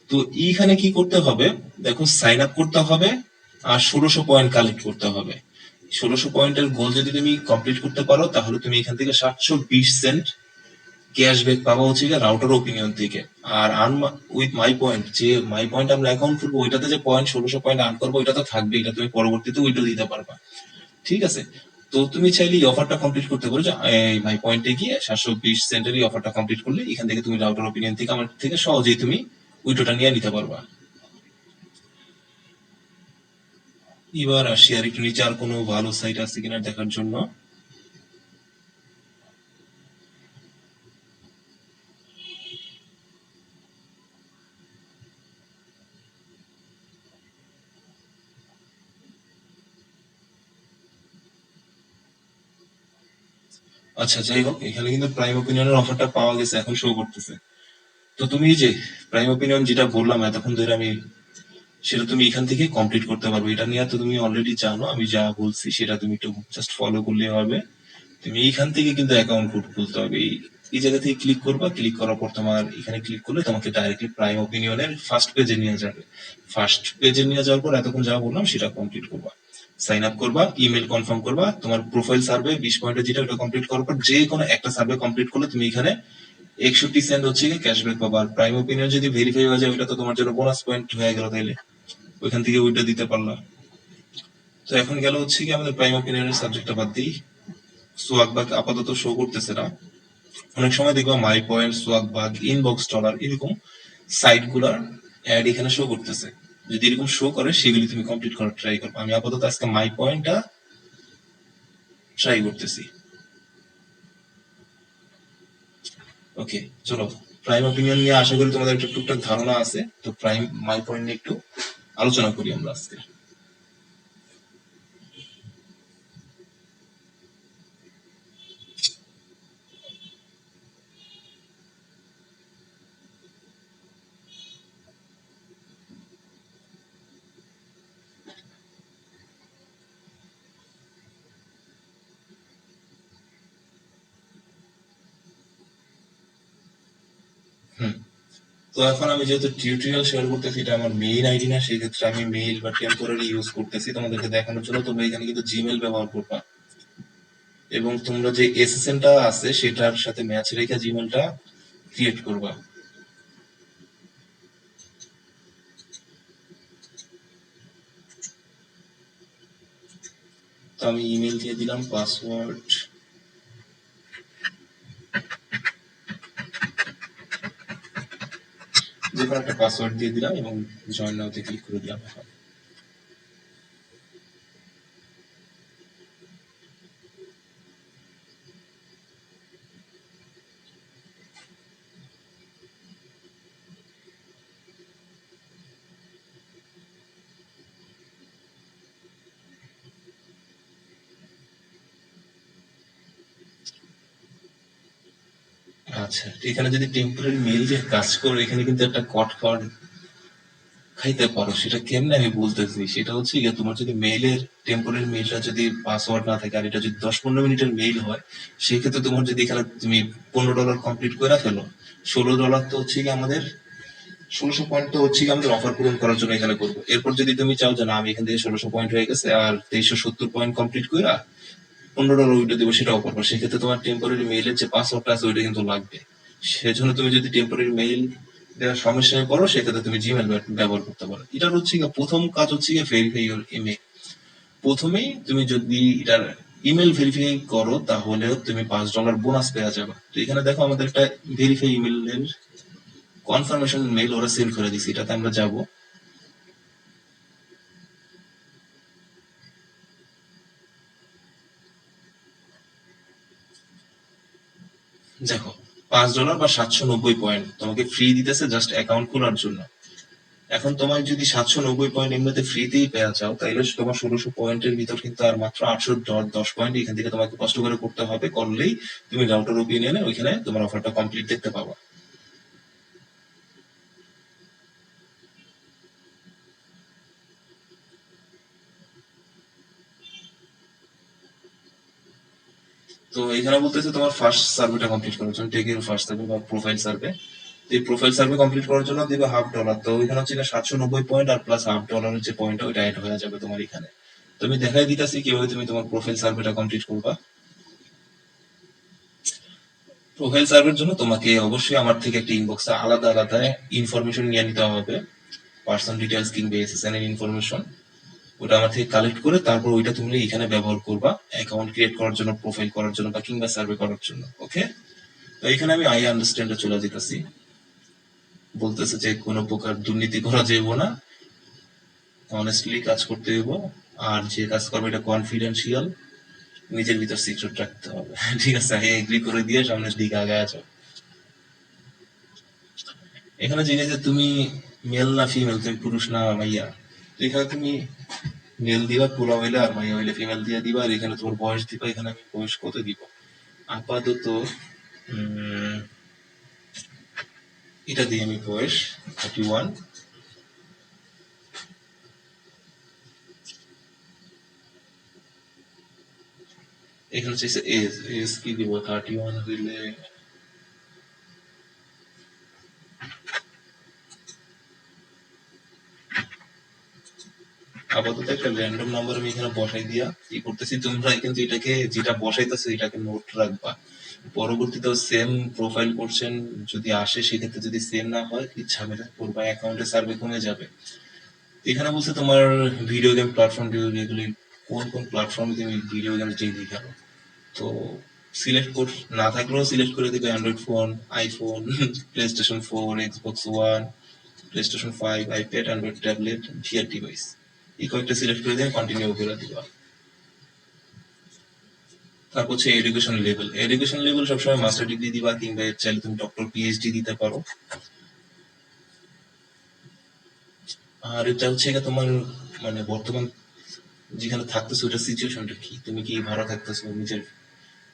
তো এইখানে কি করতে হবে, দেখো সাইন আপ করতে হবে আর 1600 পয়েন্ট কালেক্ট করতে হবে। 1600 পয়েন্টের গোল যদি তুমি কমপ্লিট করতে পারো, তাহলে তুমি এখান থেকে 720 সেন্ট ক্যাশব্যাক পাবা হচ্ছে গিয়ে রাউটার ওপিনিয়ন থেকে। আর আর্ন উইথ মাই পয়েন্ট, যে মাই পয়েন্ট আমরা অ্যাকাউন্ট করবো, ওইটাতে যে পয়েন্ট 1600 পয়েন্ট আর্ন করবো, ওইটা তো থাকবে, এটা তুমি পরবর্তীতে উইথড্র দিতে পারবা। ঠিক আছে, তো তুমি চাইলে এই অফারটা কমপ্লিট করতে পারো, যে এই মাই পয়েন্টে গিয়ে 720 সেন্টের এই অফারটা কমপ্লিট করলে এখান থেকে তুমি রাউটার ওপিনিয়ন থেকে আমার থেকে সহজেই তুমি উইথড্রটা নিয়ে নিতে পারবা। এবার আসি আর একটু নিচে, আর কোনো ভালো সাইট আছে কিনা দেখার জন্য। আচ্ছা, যাই হোক, এখানে কিন্তু প্রাইম ওপিনিয়নের অফারটা পাওয়া গেছে, এখন শো করতেছে। তো তুমি এই যে প্রাইম ওপিনিয়ন যেটা বললাম এতক্ষণ ধরে আমি, সেটা তুমি এখান থেকে কমপ্লিট করতে পারবে। এটা নিয়ে তো তুমি অলরেডি জানো, আমি যা বলছি সেটা তুমি একটু জাস্ট ফলো করলে হবে। তুমি এইখান থেকে কিন্তু অ্যাকাউন্ট খুলতে হবে। এই জায়গা থেকে ক্লিক করবা, ক্লিক করার পর তোমার এখানে ক্লিক করলে তোমাকে ডাইরেক্টলি প্রাইম ওপিনিয়নের ফার্স্ট পেজে নিয়ে যাবে। ফার্স্ট পেজে নিয়ে যাওয়ার পর এতক্ষণ যা বললাম সেটা কমপ্লিট করবা, সাইন আপ করবা, ইমেল কনফার্ম করবা, তোমার প্রোফাইল সার্ভে 20 পয়েন্টের যেটা, ওটা কমপ্লিট করার পর যে কোনো একটা সার্ভে কমপ্লিট করলে তুমি এখানে 61 সেন্ট হচ্ছে কি ক্যাশব্যাক পাবা। আর প্রাইম ওপিনিয়ন যদি ভেরিফাই হয়ে যায়, ওটা তো তোমার জন্য বোনাস পয়েন্ট হয়ে গেল, তাইলে ওইখান থেকে ওইটা দিতে পারলা। তো এখন গেল হচ্ছে কি আমাদের প্রাইম ওপিনিয়নের সাবজেক্টটা বাদ দিই। সোয়াগবাগ আপাতত শো করতেছে না। অনেক সময় দেখবা মাই পয়েন্ট, সোয়াগবাগ, ইনবক্স ডলার, এরকম সাইট গুলার অ্যাড এখানে শো করতেছে। যদি এরকম শো করে, সেগুলি তুমি কমপ্লিট করার ট্রাই করবে। আমি আপাতত আজকে মাই পয়েন্টটা ট্রাই করতেছি। ওকে, চলো। প্রাইম ওপিনিয়ন নিয়ে আশা করি তোমাদের একটা টুকটাক ধারণা আছে। তো প্রাইম মাই পয়েন্ট নিয়ে একটু আলোচনা করি আমরা আজকে। হুম, তো এখন আমি যেহেতু টিউটোরিয়াল শেয়ার করতেছি, এটা আমার মেইন আইডি না, সেই ক্ষেত্রে আমি মেইল বা টেম্পোরারি ইউজ করতেছি তোমাদেরকে দেখানোর জন্য। তোমরা এখানে কিন্তু জিমেল ব্যবহার করবা, এবং তোমরা যে এসএসএন টা আছে সেটার সাথে ম্যাচ রেখে জিমেলটা ক্রিয়েট করবা। তো আমি ইমেল দিয়ে দিলাম, পাসওয়ার্ড, যে কোনো একটা পাসওয়ার্ড দিয়ে দিলাম এবং জয়েন নাওতে ক্লিক করে দিলাম এখন। আচ্ছা, এখানে যদি টেম্পোরারি মেইল যে কাজ করে, এখানে কিন্তু একটা কট খাওয়ার খাইতে পারো। সেটা কেমনে আমি বলতেছি, সেটা হচ্ছে গিয়ে তোমার যদি মেইলের টেম্পোরারি মেইলটা যদি পাসওয়ার্ড না থাকে, আর এটা যদি 10-15 মিনিটের মেইল হয়, সেক্ষেত্রে তোমার যদি এখানে তুমি $15 কমপ্লিট করে ফেলো, $16 তো হচ্ছে কি আমাদের, 1600 পয়েন্ট তো হচ্ছে কি আমাদের অফার পূরণ করার জন্য এখানে করবো। এরপর যদি তুমি চাও যে না, আমি এখান থেকে 1600 পয়েন্ট হয়ে গেছে আর 2370 পয়েন্ট কমপ্লিট করে $15 উইডো দিব, সেটাও করবো। সেক্ষেত্রে তোমার টেম্পোরারি মেইলের যে পাসওয়ার্ডটা আছে ওইটা কিন্তু লাগবে। সেজন্য তুমি যদি টেম্পোরারি মেইল দেওয়ার সমস্যায় পড়ো, সেক্ষেত্রে তুমি জিমেল ব্যবহার করতে পারো। এটার হচ্ছে গিয়ে প্রথম কাজ হচ্ছে গিয়ে ভেরিফাই ইউর ইমেল। প্রথমেই তুমি যদি এটার ইমেল ভেরিফাই করো, তাহলে তুমি $5 বোনাস পেয়ে যাবে। তো এখানে দেখো আমাদের একটা ভেরিফাই ইমেলের কনফার্মেশন মেইল ওরা সেন্ড করে দিছে, এটাতে আমরা যাব। দেখো, $5 বা 790 পয়েন্ট তোমাকে ফ্রি দিতেছে জাস্ট অ্যাকাউন্ট খোলার জন্য। এখন তোমার যদি 790 পয়েন্ট এমনিতে ফ্রিতেই পেয়ে যাও, তাইলে তোমার 1600 পয়েন্টের ভিতর কিন্তু আর মাত্র 810 পয়েন্ট এখান থেকে তোমাকে কষ্ট করে করতে হবে, করলেই তুমি রাউটার ওপিনিয়নে ওইখানে তোমার অফারটা কমপ্লিট দেখতে পাবা। তো এখানে বলতেছে তোমার ফার্স্ট সার্ভেটা কমপ্লিট করার জন্য, টেকের ফার্স্ট সার্ভে বা প্রোফাইল সার্ভে। এই প্রোফাইল সার্ভে কমপ্লিট করার জন্য দিবে $1/2। তো এখানে হচ্ছে 790 পয়েন্ট আর প্লাস $1/2 যে পয়েন্ট ওইটা অ্যাড হয়ে যাবে তোমার এখানে। তুমি দেখাই দিতেছি কিভাবে তুমি তোমার প্রোফাইল সার্ভেটা কমপ্লিট করবা। প্রোফাইল সার্ভের জন্য তোমাকে অবশ্যই আমার থেকে একটা ইনবক্সে আলাদা আলাদা ইনফরমেশন নিয়ে নিতে হবে, পার্সোনাল ডিটেলস কিংবা এসএসএন এর ইনফরমেশন। ওটা আমার থেকে কালেক্ট করে তারপর ওইটা তুমি এখানে ব্যবহার করবা অ্যাকাউন্ট ক্রিয়েট করার জন্য, প্রোফাইল করার জন্য বা কিংবা সার্ভে করার জন্য। ওকে, তো এখানে আমি আই আন্ডারস্ট্যান্ডে চলে যেতেছি। বলতেছে যে কোনো প্রকার দুর্নীতি করা যাইব না, অনেস্টলি কাজ করতে হইব, আর যে কাজ করবে এটা কনফিডেন্সিয়াল, নিজের ভিতর সিক্রেট রাখতে হবে। ঠিক আছে, আই এগ্রি করে দিয়ে সামনের দিকে আগে আছো। এখানে জেনে যে তুমি মেল না ফিমেল, তুমি পুরুষ না মাইয়া, তো এখানে তুমি মেল দিবা পুরা হইলে, আর মাইয়া হইলে ফিমেল দিয়ে দিবা, আর এখানে তোমার বয়স দিবা। এখানে আমি বয়স কত দিব আপাতত, উম, এটা দিয়ে আমি বয়স 31। এখানে চাইছে এজ, এজ কি দিব 31 হইলে, আপাতত একটা র্যান্ডম নাম্বার আমি এখানে বসাই দিয়া কি করতেছি, তোমরা কিন্তু এটাকে যেটা বসাইতেছো এটাকে নোট রাখবা। পরবর্তীতে সেম প্রোফাইল করছেন যদি আসে, সেক্ষেত্রে যদি সেম না হয় কি ঝামেলা করবা, অ্যাকাউন্টে সার্ভে কমে যাবে। এখানে বলছে তোমার ভিডিও গেম প্ল্যাটফর্ম এগুলি কোন কোন প্ল্যাটফর্মে তুমি ভিডিও গেম ডেইলি খেলো। তো সিলেক্ট কর, না থাকলেও সিলেক্ট করে দিবে Android phone, iPhone, play station 4, Xbox One, play station 5, iPad, Android tablet, VR device. এই কয়েকটা সিলেক্ট করে দিয়ে কন্টিনিউ করে দিবা। তারপর হচ্ছে এডুকেশন লেভেল, এডুকেশন লেভেল সবসময় মাস্টার ডিগ্রি দিবা, কিংবা এর চাইলে তুমি ডক্টর পিএইচডি দিতে পারো। আর এটা হচ্ছে গিয়ে তোমার মানে বর্তমান যেখানে থাকতেছো ওটার সিচুয়েশনটা কি, তুমি কি ভাড়া থাকতেছো নিজের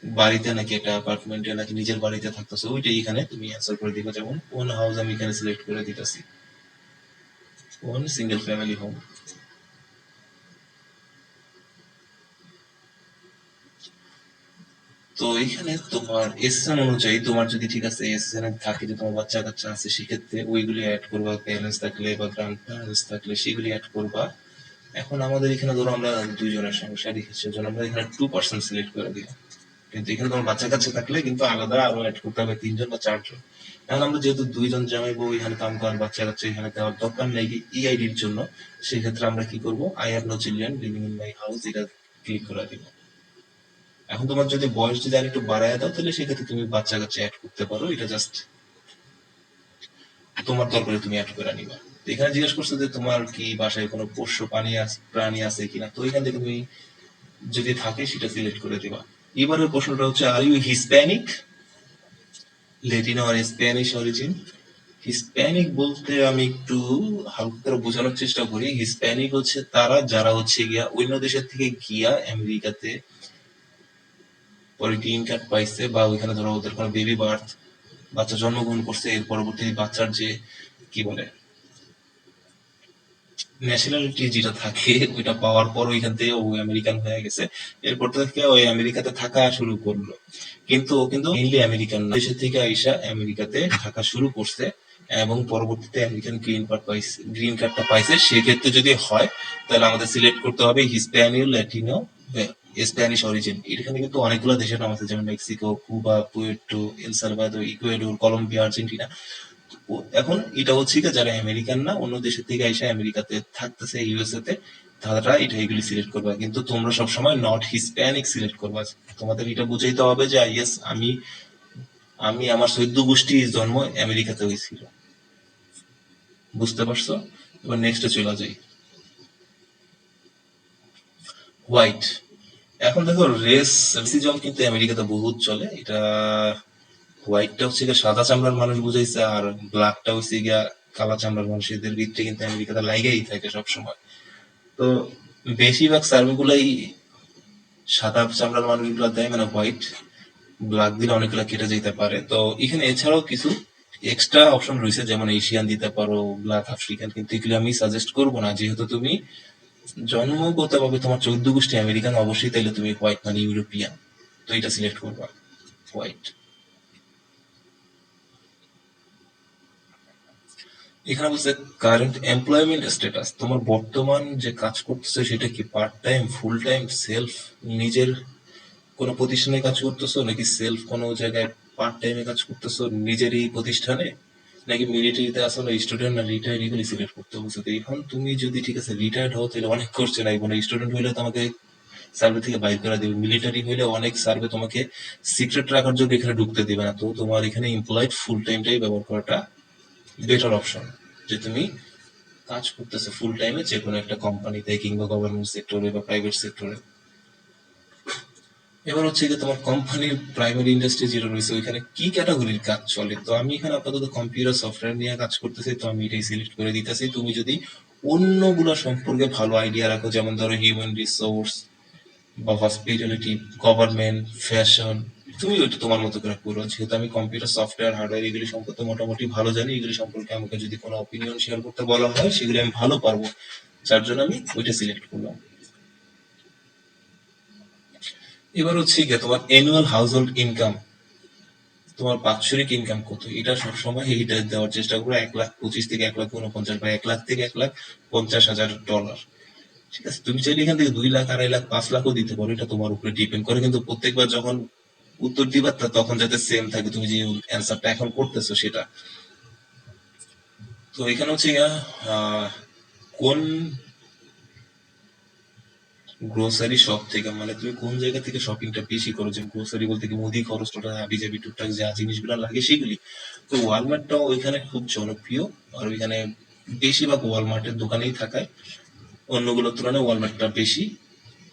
বাড়িতে নাকি একটা অ্যাপার্টমেন্টে নাকি নিজের বাড়িতে থাকতেছো, ওইটাই এখানে তুমি অ্যান্সার করে দিবা। যেমন কোন হাউস আমি এখানে সিলেক্ট করে দিতেছি, কোন সিঙ্গেল ফ্যামিলি হোম। তো এখানে তোমার এসএন অনুযায়ী তোমার যদি ঠিক আছে এসএন থাকে যে তোমার বাচ্চা কাচ্চা আছে, সেক্ষেত্রে ওইগুলি অ্যাড করবা, প্যারেন্টস থাকলে বা গ্র্যান্ড প্যারেন্টস থাকলে সেগুলি অ্যাড করবা। এখন আমাদের এখানে ধরো আমরা দুইজনের সমস্যা দেখি, সেজন্য আমরা এখানে 2% সিলেক্ট করে দিলাম। কিন্তু এখানে তোমার বাচ্চা কাচ্চা থাকলে কিন্তু আলাদা আরো অ্যাড করতে হবে 3 জন বা 4 জন। এখন আমরা যেহেতু 2 জন জামাই বউ এখানে কাম করার, বাচ্চা কাচ্চা এখানে দেওয়ার দরকার নেই ইআইডির জন্য, সেক্ষেত্রে আমরা কি করবো, I have no children living in my house, এটা ক্লিক করে দিব। এখন তোমার যদি বয়স যদি আর একটু বাড়ায় দাও, তাহলে সেক্ষেত্রে তুমি বাচ্চা কাচ্চা অ্যাড করতে পারো, এটা জাস্ট তোমার দরকারে তুমি অ্যাড করে নিবা। তো এখানে জিজ্ঞেস করছো যে তোমার কি বাসায় কোনো পোষ্য প্রাণী আছে কিনা, তো এখান থেকে তুমি যদি থাকে সেটা সিলেক্ট করে দিবা। এবারের প্রশ্নটা হচ্ছে, are you Hispanic, Latino or Spanish origin. Hispanic বলতে আমি একটু হালকা করে বোঝানোর চেষ্টা করি। হিসপ্যানিক হচ্ছে তারা যারা হচ্ছে গিয়া অন্য দেশের থেকে গিয়া আমেরিকাতে পরে গ্রিন কার্ড পাইছে, বা ওইখানে ধরো ওদের কোনো বেবি বার্থ, বাচ্চা জন্মগ্রহণ করছে, এর পরবর্তী বাচ্চার যে কি বলে ন্যাশনালিটি যেটা থাকে ওইটা পাওয়ার পর ওইখান থেকে ও আমেরিকান হয়ে গেছে। এরপর থেকে ওই আমেরিকাতে থাকা শুরু করলো। কিন্তু ও কিন্তু মেইনলি আমেরিকান না, দেশের থেকে আইসা আমেরিকাতে থাকা শুরু করছে এবং পরবর্তীতে আমেরিকান গ্রিন কার্ডটা পাইছে। সেক্ষেত্রে যদি হয় তাহলে আমাদের সিলেক্ট করতে হবে হিসপ্যানীয়, ল্যাটিনো, স্প্যানিশ অরিজিন। এখানে কিন্তু অনেকগুলো দেশের নাম আছে, যেমন Mexico, Cuba, Puerto, El Salvador, Ecuador, Colombia, Argentina. এখন এটা হচ্ছে কি, যারা আমেরিকান না অন্য দেশের থেকে এসে আমেরিকাতে থাকতেছে ইউএসএ তে, তারা এটা এগুলি সিলেক্ট করবে। কিন্তু তোমরা সবসময় নট হিসপ্যানিক সিলেক্ট করবা। তোমাদের এটা বুঝাইতে হবে যে ইয়েস আমি আমি আমার 14 গোষ্ঠী জন্ম আমেরিকাতে হয়েছিল। বুঝতে পারছো? এবার নেক্সটে চলে যাই। হোয়াইট, এখন দেখো রেসিজম কিন্তু আমেরিকাতে বহুত চলে। এটা হোয়াইটটা হচ্ছে গিয়ে সাদা চামড়ার মানুষ বুঝাইছে, আর ব্ল্যাকটা হচ্ছে গিয়া কালা চামড়ার মানুষ। এদের ভিতরে কিন্তু আমেরিকাতে লাইগাই থাকে সবসময়। তো বেশিরভাগ সার্ভে গুলাই সাদা চামড়ার মানুষগুলো দেয়, মানে হোয়াইট। ব্ল্যাক দিলে অনেকগুলো কেটে যেতে পারে। তো এখানে এছাড়াও কিছু এক্সট্রা অপশন রয়েছে, যেমন এশিয়ান দিতে পারো, ব্ল্যাক, আফ্রিকান, কিন্তু এগুলো আমি সাজেস্ট করবো না, যেহেতু তুমি জন্মগতভাবে তোমার 14 গোষ্ঠী আমেরিকান, অবশ্যই তাইলে তুমি হোয়াইট মানে ইউরোপিয়ান। তো এটা সিলেক্ট করবা হোয়াইট। এখানে বলছে কারেন্ট এমপ্লয়মেন্ট স্ট্যাটাস, তোমার বর্তমান যে কাজ করতেছো সেটা কি part time, full time, self, নিজের কোনো প্রতিষ্ঠানে কাজ করতেছো, নাকি সেলফ কোনো জায়গায় পার্ট টাইমে কাজ করতেছো নিজেরই প্রতিষ্ঠানে, নাকি মিলিটারিতে আসো, না স্টুডেন্ট, না রিটায়ার্ড, এগুলি সিলেক্ট করতে বলছে। তো এখন তুমি যদি ঠিক আছে রিটায়ার্ড হও তাহলে অনেক কোশ্চেন আইব না, স্টুডেন্ট হইলে তোমাকে সার্ভে থেকে বাইর করে দিবে, মিলিটারি হইলে অনেক সার্ভে তোমাকে সিক্রেট রাখার জন্য এখানে ঢুকতে দিবে না। তো তোমার এখানে এমপ্লয়েড ফুল টাইমটাই ব্যবহার করাটা বেটার অপশন, যে তুমি কাজ করতেছে ফুল টাইমে যে কোনো একটা কোম্পানিতে কিংবা গভর্নমেন্ট সেক্টরে বা প্রাইভেট সেক্টরে। এবার হচ্ছে যে তোমার কোম্পানির প্রাইমারি ইন্ডাস্ট্রি যেটা রয়েছে ওইখানে কি ক্যাটাগরির কাজ চলে। তো আমি এখানে আপাতত কম্পিউটার সফটওয়্যার নিয়ে কাজ করতেছি, তো আমি এটাই সিলেক্ট করে দিতেছি। তুমি যদি অন্যগুলো সম্পর্কে ভালো আইডিয়া রাখো, যেমন ধরো হিউম্যান রিসোর্স বা হসপিটালিটি, গভর্নমেন্ট, ফ্যাশন, তুমি ওইটা তোমার মতো করে করো। যেহেতু আমি কম্পিউটার সফটওয়্যার হার্ডওয়্যার এগুলি সম্পর্কে মোটামুটি ভালো জানি, এগুলি সম্পর্কে আমাকে যদি কোনো অপিনিয়ন শেয়ার করতে বলা হয় সেগুলি আমি ভালো পারবো, যার জন্য আমি ওইটা সিলেক্ট করলাম। এবার হচ্ছে গিয়ে তোমার অ্যানুয়াল হাউস হোল্ড ইনকাম, তোমার বাৎসরিক ইনকাম কত, এটা সবসময় এইটা দেওয়ার চেষ্টা করবো 1,25,000 থেকে 1,49,000 বা 1,00,000 থেকে 1,50,000 ডলার। ঠিক আছে, তুমি চাইলে এখান থেকে 2 লাখ, 2.5 লাখ, 5 লাখও দিতে পারো, এটা তোমার উপরে ডিপেন্ড করে। কিন্তু প্রত্যেকবার যখন উত্তর দিবা তখন যাতে সেম থাকে, তুমি যে অ্যান্সারটা এখন করতেছো সেটা। তো এখানে হচ্ছে কোন গ্রোসারি শপ থেকে, মানে তুমি কোন জায়গা থেকে শপিংটা বেশি করো, যে গ্রোসারি বলতে কি মুদি খরচটা, হাবি জাবি টুকটাক যা জিনিসগুলো লাগে সেগুলি। তো ওয়ালমার্টটাও ওইখানে খুব জনপ্রিয়, আর ওইখানে বেশিরভাগ ওয়ালমার্টের দোকানেই থাকায় অন্যগুলোর তুলনায় ওয়ালমার্টটা বেশি।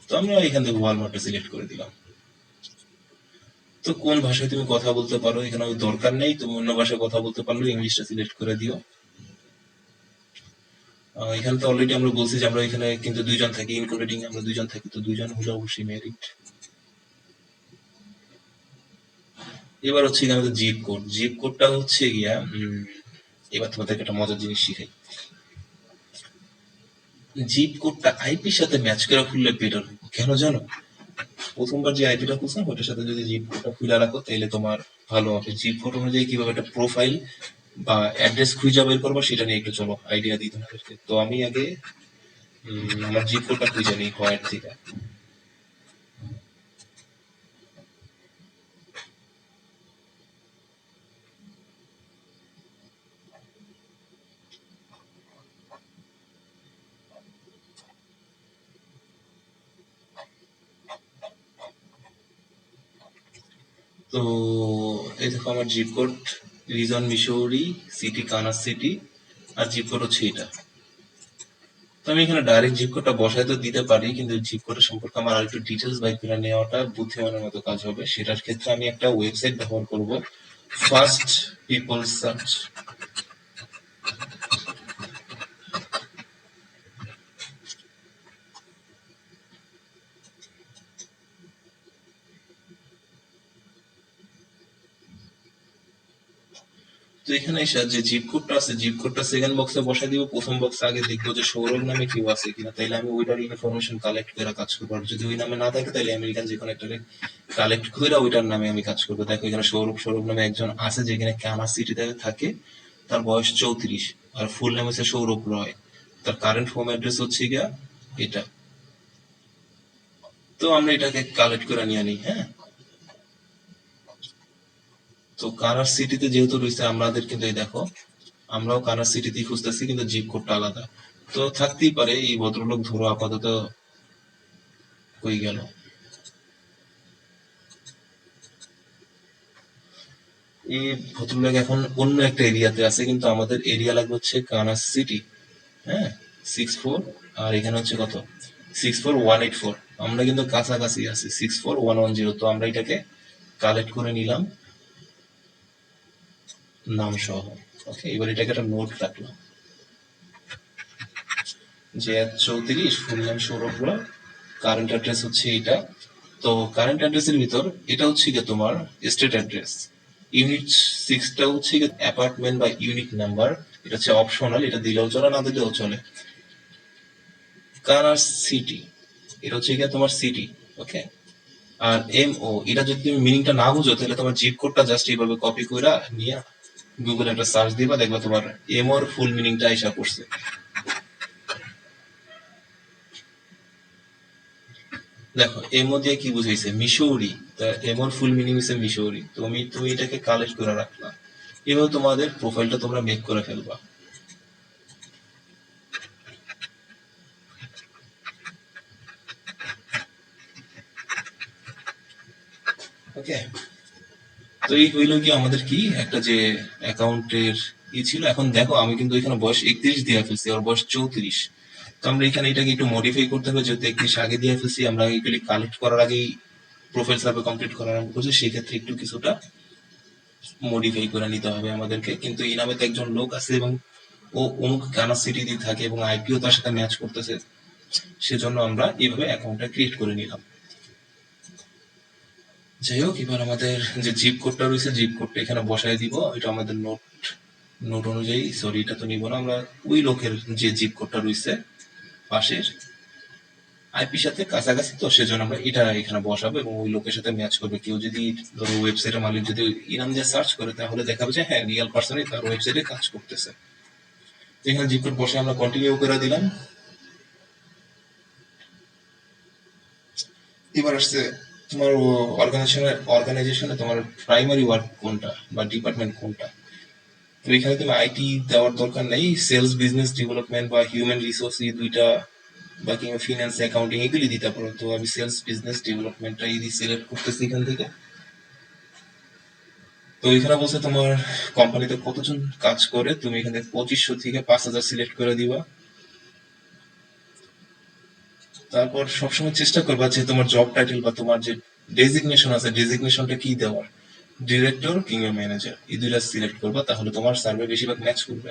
তো আমরা এখান থেকে ওয়ালমার্টটা সিলেক্ট করে দিলাম। তো কোন ভাষায় তুমি কথা বলতে পারো, এখানে ওই দরকার নেই, তুমি অন্য ভাষায় কথা বলতে পারলে ইংলিশটা সিলেক্ট করে দিও। এখানে তো অলরেডি আমরা বলছি যে আমরা এখানে কিন্তু 2 জন থাকি, ইনক্লুডিং আমরা 2 জন থাকি, তো 2 জন হলে অবশ্যই মেরিট। এবার হচ্ছে গিয়ে আমাদের জিপ কোড, জিপ কোডটা হচ্ছে গিয়া এবার তোমাদেরকে একটা মজার জিনিস শিখাই। জিপ কোডটা আইপির সাথে ম্যাচ করে খুললে বেটার, কেন জানো? প্রথমবার যে আইপিটা খুলছো ওটার সাথে যদি জিপ কোডটা খুলে রাখো তাহলে তোমার ভালো হবে। জিপ কোড অনুযায়ী কিভাবে একটা প্রোফাইল বা অ্যাড্রেস খুঁজে বের করবো সেটা নিয়ে একটু চলো আইডিয়া দিই তোমাদেরকে। তো আমি আগে আমার জিপ কোডটা খুঁজে নিই হোয়াইট থেকে। তো এই দেখো আমার zip code, region Missouri, city Kansas city, আর জিপ কোড হচ্ছে এটা। তো আমি এখানে ডাইরেক্ট জিপ কোডটা বসায় তো দিতে পারি, কিন্তু জিপ কোডের সম্পর্কে আমার আরেকটু ডিটেলস বাই করে নেওয়াটা বুদ্ধিমানের মতো কাজ হবে। সেটার ক্ষেত্রে আমি একটা ওয়েবসাইট ব্যবহার করব, ফার্স্ট পিপল সার্চ। তো এখানে এসে যে জিপ কোডটা আছে, জিপ কোডটা সেকেন্ড বক্সে বসাই দিব, প্রথম বক্সে আগে দেখবো যে সৌরভ নামে কেউ আছে কিনা, তাইলে আমি ওইটার ইনফরমেশন কালেক্ট করে কাজ করবো। আর যদি ওই নামে না থাকে তাহলে আমেরিকান যে কোনো একটা কালেক্ট করে ওইটার নামে আমি কাজ করবো। দেখো এখানে সৌরভ সৌরভ নামে একজন আছে, যেখানে কানাস সিটিতে থাকে, তার বয়স 34, আর ফুল নেম হচ্ছে সৌরভ রয়, তার কারেন্ট হোম অ্যাড্রেস হচ্ছে গিয়া এটা। তো আমরা এটাকে কালেক্ট করে নিয়ে নিই, হ্যাঁ। তো কানার সিটিতে যেহেতু রয়েছে আমাদের, কিন্তু এই দেখো আমরাও কানার সিটিতেই খুঁজতেছি, কিন্তু জিপ কোডটা আলাদা। তো থাকতেই পারে এই ভদ্রলোক ধরো আপাতত কই গেল। এই ভদ্রলোক এখন অন্য একটা এরিয়াতে আছে, কিন্তু আমাদের এরিয়া লাগবে হচ্ছে কানাস সিটি, হ্যাঁ, 64, আর এখানে হচ্ছে কত 64,184। আমরা কিন্তু কাছাকাছি আছি, 64,110। তো আমরা এটাকে কালেক্ট করে নিলাম নাম সহ। ওকে, এবার এটাকে একটা নোট রাখলাম যে 34, ফুল নাম সৌরভ রয়, কারেন্ট অ্যাড্রেস হচ্ছে এটা। তো কারেন্ট অ্যাড্রেসের ভিতর এটা হচ্ছে গিয়ে তোমার স্টেট অ্যাড্রেস, ইউনিট 6টা হচ্ছে গিয়ে অ্যাপার্টমেন্ট বা ইউনিট নাম্বার, এটা হচ্ছে অপশনাল, এটা দিলেও চলে না দিলেও চলে। কানার সিটি, এটা হচ্ছে গিয়ে তোমার সিটি, ওকে। আর MO এটা যদি তুমি মিনিংটা না বুঝো তাহলে তোমার জিপ কোডটা জাস্ট এইভাবে কপি কইরা নিয়ে গুগলে একটা সার্চ দিবা, দেখবা তোমার MO-র ফুল মিনিংটা আইসা পড়ছে। দেখো MO দিয়ে কি বুঝাইছে? মিশৌরি। তা MO-র ফুল মিনিং হইছে মিশৌরি। তুমি এটাকে কালেক্ট করে রাখলা। এভাবে তোমাদের প্রোফাইলটা তোমরা মেক করে ফেলবা। ওকে, তো এই হইলো কি আমাদের কি একটা যে অ্যাকাউন্টের ছিল। এখন দেখো আমি কিন্তু এখানে বয়স 31 দিয়ে ফেলছি, ওর বয়স 34। তো আমরা এখানে এটাকে একটু মডিফাই করতে হবে, যেহেতু 31 আগে দিয়ে ফেলছি, আমরা এগুলি কালেক্ট করার আগেই প্রোফাইল সার্ভে কমপ্লিট করার আরম্ভ করছি, সেই ক্ষেত্রে একটু কিছুটা মডিফাই করে নিতে হবে আমাদেরকে। কিন্তু ইনামে তো একজন লোক আছে এবং ও অমুক গানা সিটিতে থাকে এবং আইপিও তার সাথে ম্যাচ করতেছে, সেজন্য আমরা এইভাবে অ্যাকাউন্টটা ক্রিয়েট করে নিলাম। যাই হোক, এবার আমাদের যে জিপ কোডটা রয়েছে, জিপ কোডটা এখানে বসায় দিব। এটা আমাদের নোট নোট অনুযায়ী, সরি এটা তো নিব না আমরা, ওই লোকের যে জিপ কোডটা রয়েছে পাশের আইপির সাথে কাছাকাছি, তো সেজন্য আমরা এটা এখানে বসাবো এবং ওই লোকের সাথে ম্যাচ করবে। কেউ যদি ধরো ওয়েবসাইটের মালিক যদি ইনাম দিয়ে সার্চ করে, তাহলে দেখাবে যে হ্যাঁ রিয়েল পার্সনই তার ওয়েবসাইটে কাজ করতেছে। তো এখানে জিপ কোড বসে আমরা কন্টিনিউ করে দিলাম। এবার আসছে তোমার অর্গানাইজেশনে তোমার প্রাইমারি ওয়ার্ক কোনটা বা ডিপার্টমেন্ট কোনটা। তো এখানে তুমি আইটি দেওয়ার দরকার নেই, সেলস, বিজনেস ডেভেলপমেন্ট বা হিউম্যান রিসোর্স, এই দুইটা বা কিংবা ফিনান্স, অ্যাকাউন্টিং এগুলি দিতে পারো। তো আমি সেলস বিজনেস ডেভেলপমেন্টটাই সিলেক্ট করতেছি এখান থেকে। তো এখানে বলছে তোমার কোম্পানিতে কতজন কাজ করে, তুমি এখানে 2500 থেকে 5000 সিলেক্ট করে দিবা। তারপর সবসময় চেষ্টা করবা যে তোমার জব টাইটেল বা তোমার যে ডেজিগনেশন আছে, ডেজিগনেশনটা কি দেওয়ার, ডিরেক্টর কিংবা ম্যানেজার, এই দুইটা সিলেক্ট করবা, তাহলে তোমার সার্ভে বেশিরভাগ ম্যাচ করবে।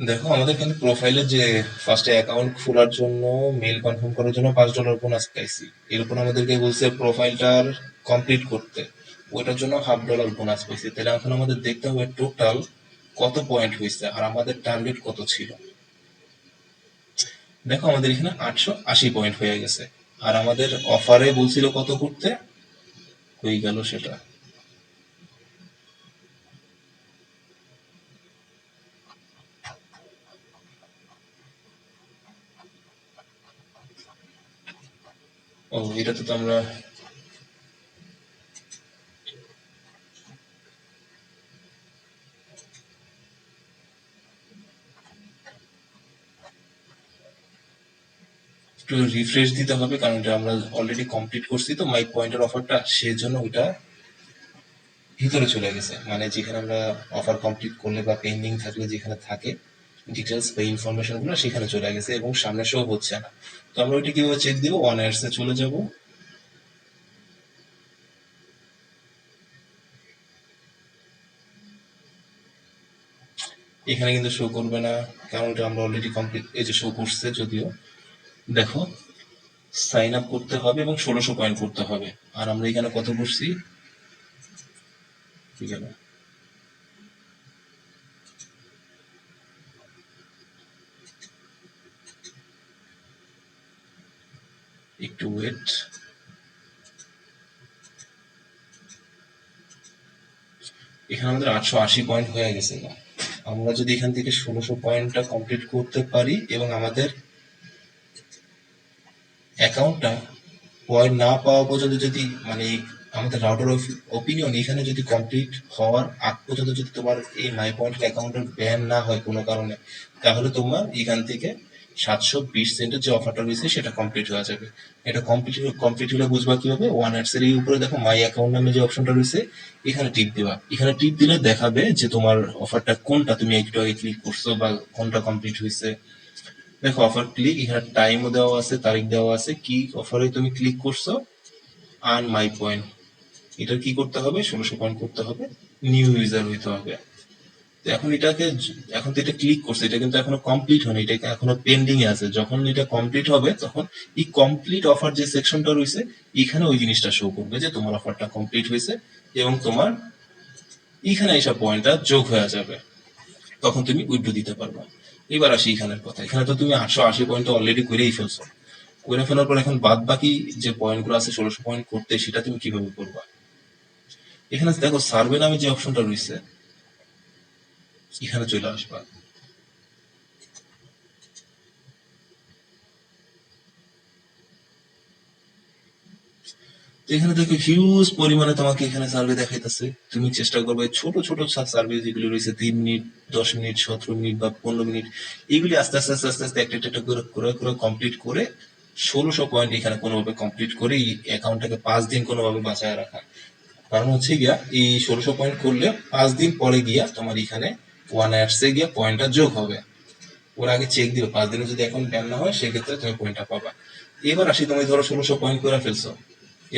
দেখো আমাদের কিন্তু প্রোফাইলে যে ফার্স্টে অ্যাকাউন্ট খোলার জন্য মেল কনফার্ম করার জন্য $5 বোনাস পাইছি। এরপর আমাদেরকে বলছে প্রোফাইলটার কমপ্লিট করতে, ওইটার জন্য $50 বোনাস পাইছি। তাহলে এখন আমাদের দেখতে হবে টোটাল কত পয়েন্ট হয়েছে আর আমাদের টার্গেট কত ছিল। দেখো আমাদের এখানে 880 পয়েন্ট হয়ে গেছে। আর আমাদের অফারে বলছিল কত করতে, হয়ে গেল সেটা। ও এটাতে তো আমরা একটু রিফ্রেশ দিতে হবে, কারণ এটা আমরা অলরেডি কমপ্লিট করছি, তো মাই পয়েন্টের অফারটা সেজন্য ওইটা ভিতরে চলে গেছে। মানে যেখানে আমরা অফার কমপ্লিট করলে বা পেন্ডিং থাকলে যেখানে থাকে ডিটেলস বা ইনফরমেশন গুলো, সেখানে চলে গেছে এবং সামনে শো হচ্ছে না। তো আমরা ওইটা কিভাবে চেক দিব? ওয়ান এ চলে যাব। এখানে কিন্তু শো করবে না, কারণ এটা আমরা অলরেডি কমপ্লিট, এই যে শো করছে যদিও। দেখো সাইন আপ করতে হবে এবং 1600 পয়েন্ট করতে হবে। আর আমরা এখানে কত করছি, ঠিক আছে একটু ওয়েট। এখানে আমাদের 880 পয়েন্ট হয়ে গেছে না। আমরা যদি এখান থেকে 1600 পয়েন্টটা কমপ্লিট করতে পারি এবং আমাদের অ্যাকাউন্টটা পয়েন্ট না পাওয়া পর্যন্ত যদি, মানে আমাদের রাউটার ওপিনিয়ন এখানে যদি কমপ্লিট হওয়ার আগ পর্যন্ত যদি তোমার এই মাই পয়েন্ট অ্যাকাউন্টের ব্যান না হয় কোনো কারণে, তাহলে তোমার এখান থেকে 720 সেন্টের যে অফারটা রয়েছে সেটা কমপ্লিট হয়ে যাবে। এটা কমপ্লিট হলে বুঝবা কিভাবে? ওয়ান অ্যাডসের এই উপরে দেখো মাই অ্যাকাউন্ট নামে যে অপশনটা রয়েছে, এখানে টিপ দিবা। এখানে টিপ দিলে দেখাবে যে তোমার অফারটা কোনটা তুমি একটু আগে ক্লিক করছো বা কোনটা কমপ্লিট হয়েছে। দেখো অফার ক্লিক, এখানে টাইমও দেওয়া আছে, তারিখ দেওয়া আছে, কি অফারে তুমি ক্লিক করছো, আর্ন মাই পয়েন্ট। এটা কি করতে হবে? 1600 পয়েন্ট করতে হবে, নিউ ইউজার হইতে হবে। তো এখন এটাকে, এখন তো এটা ক্লিক করছে, এটা কিন্তু এখনো কমপ্লিট হয়নি, এটা এখনো পেন্ডিং এ আছে। যখন এটা কমপ্লিট হবে তখন এই কমপ্লিট অফার যে সেকশনটা রয়েছে, এখানে ওই জিনিসটা শো করবে যে তোমার অফারটা কমপ্লিট হয়েছে এবং তোমার এখানে এইসব পয়েন্টটা যোগ হয়ে যাবে, তখন তুমি উইথড্র দিতে পারবা। এবার আসি এখানের কথা, এখানে তো তুমি 880 পয়েন্ট অলরেডি করেই ফেলছো। করে ফেলার পর এখন বাদ বাকি যে পয়েন্টগুলো আছে 1600 পয়েন্ট করতে, সেটা তুমি কিভাবে করবা? এখানে দেখো সার্ভে নামে যে অপশনটা রয়েছে, এখানে চলে আসবা। তো এখানে দেখো হিউজ পরিমাণে তোমাকে এখানে সার্ভে দেখাইতেছে। তুমি চেষ্টা করবে ছোট ছোট সার্ভে যেগুলো রয়েছে 3 মিনিট, 10 মিনিট, 17 মিনিট বা 15 মিনিট, এইগুলি আস্তে আস্তে আস্তে আস্তে আস্তে একটা একটা একটা করে করে করে কমপ্লিট করে 1600 পয়েন্ট এখানে কোনোভাবে কমপ্লিট করে এই অ্যাকাউন্টটাকে 5 দিন কোনোভাবে বাঁচায় রাখা। কারণ হচ্ছে গিয়া এই 1600 পয়েন্ট করলে 5 দিন পরে গিয়া তোমার এখানে ওয়ান অ্যাডসে গিয়া পয়েন্টটা যোগ হবে। ওরা আগে চেক দিবে, 5 দিনে যদি অ্যাকাউন্ট ব্যান না হয় সেক্ষেত্রে তুমি পয়েন্টটা পাবা। এবার আসি, তুমি ধরো 1600 পয়েন্ট করে ফেলছো,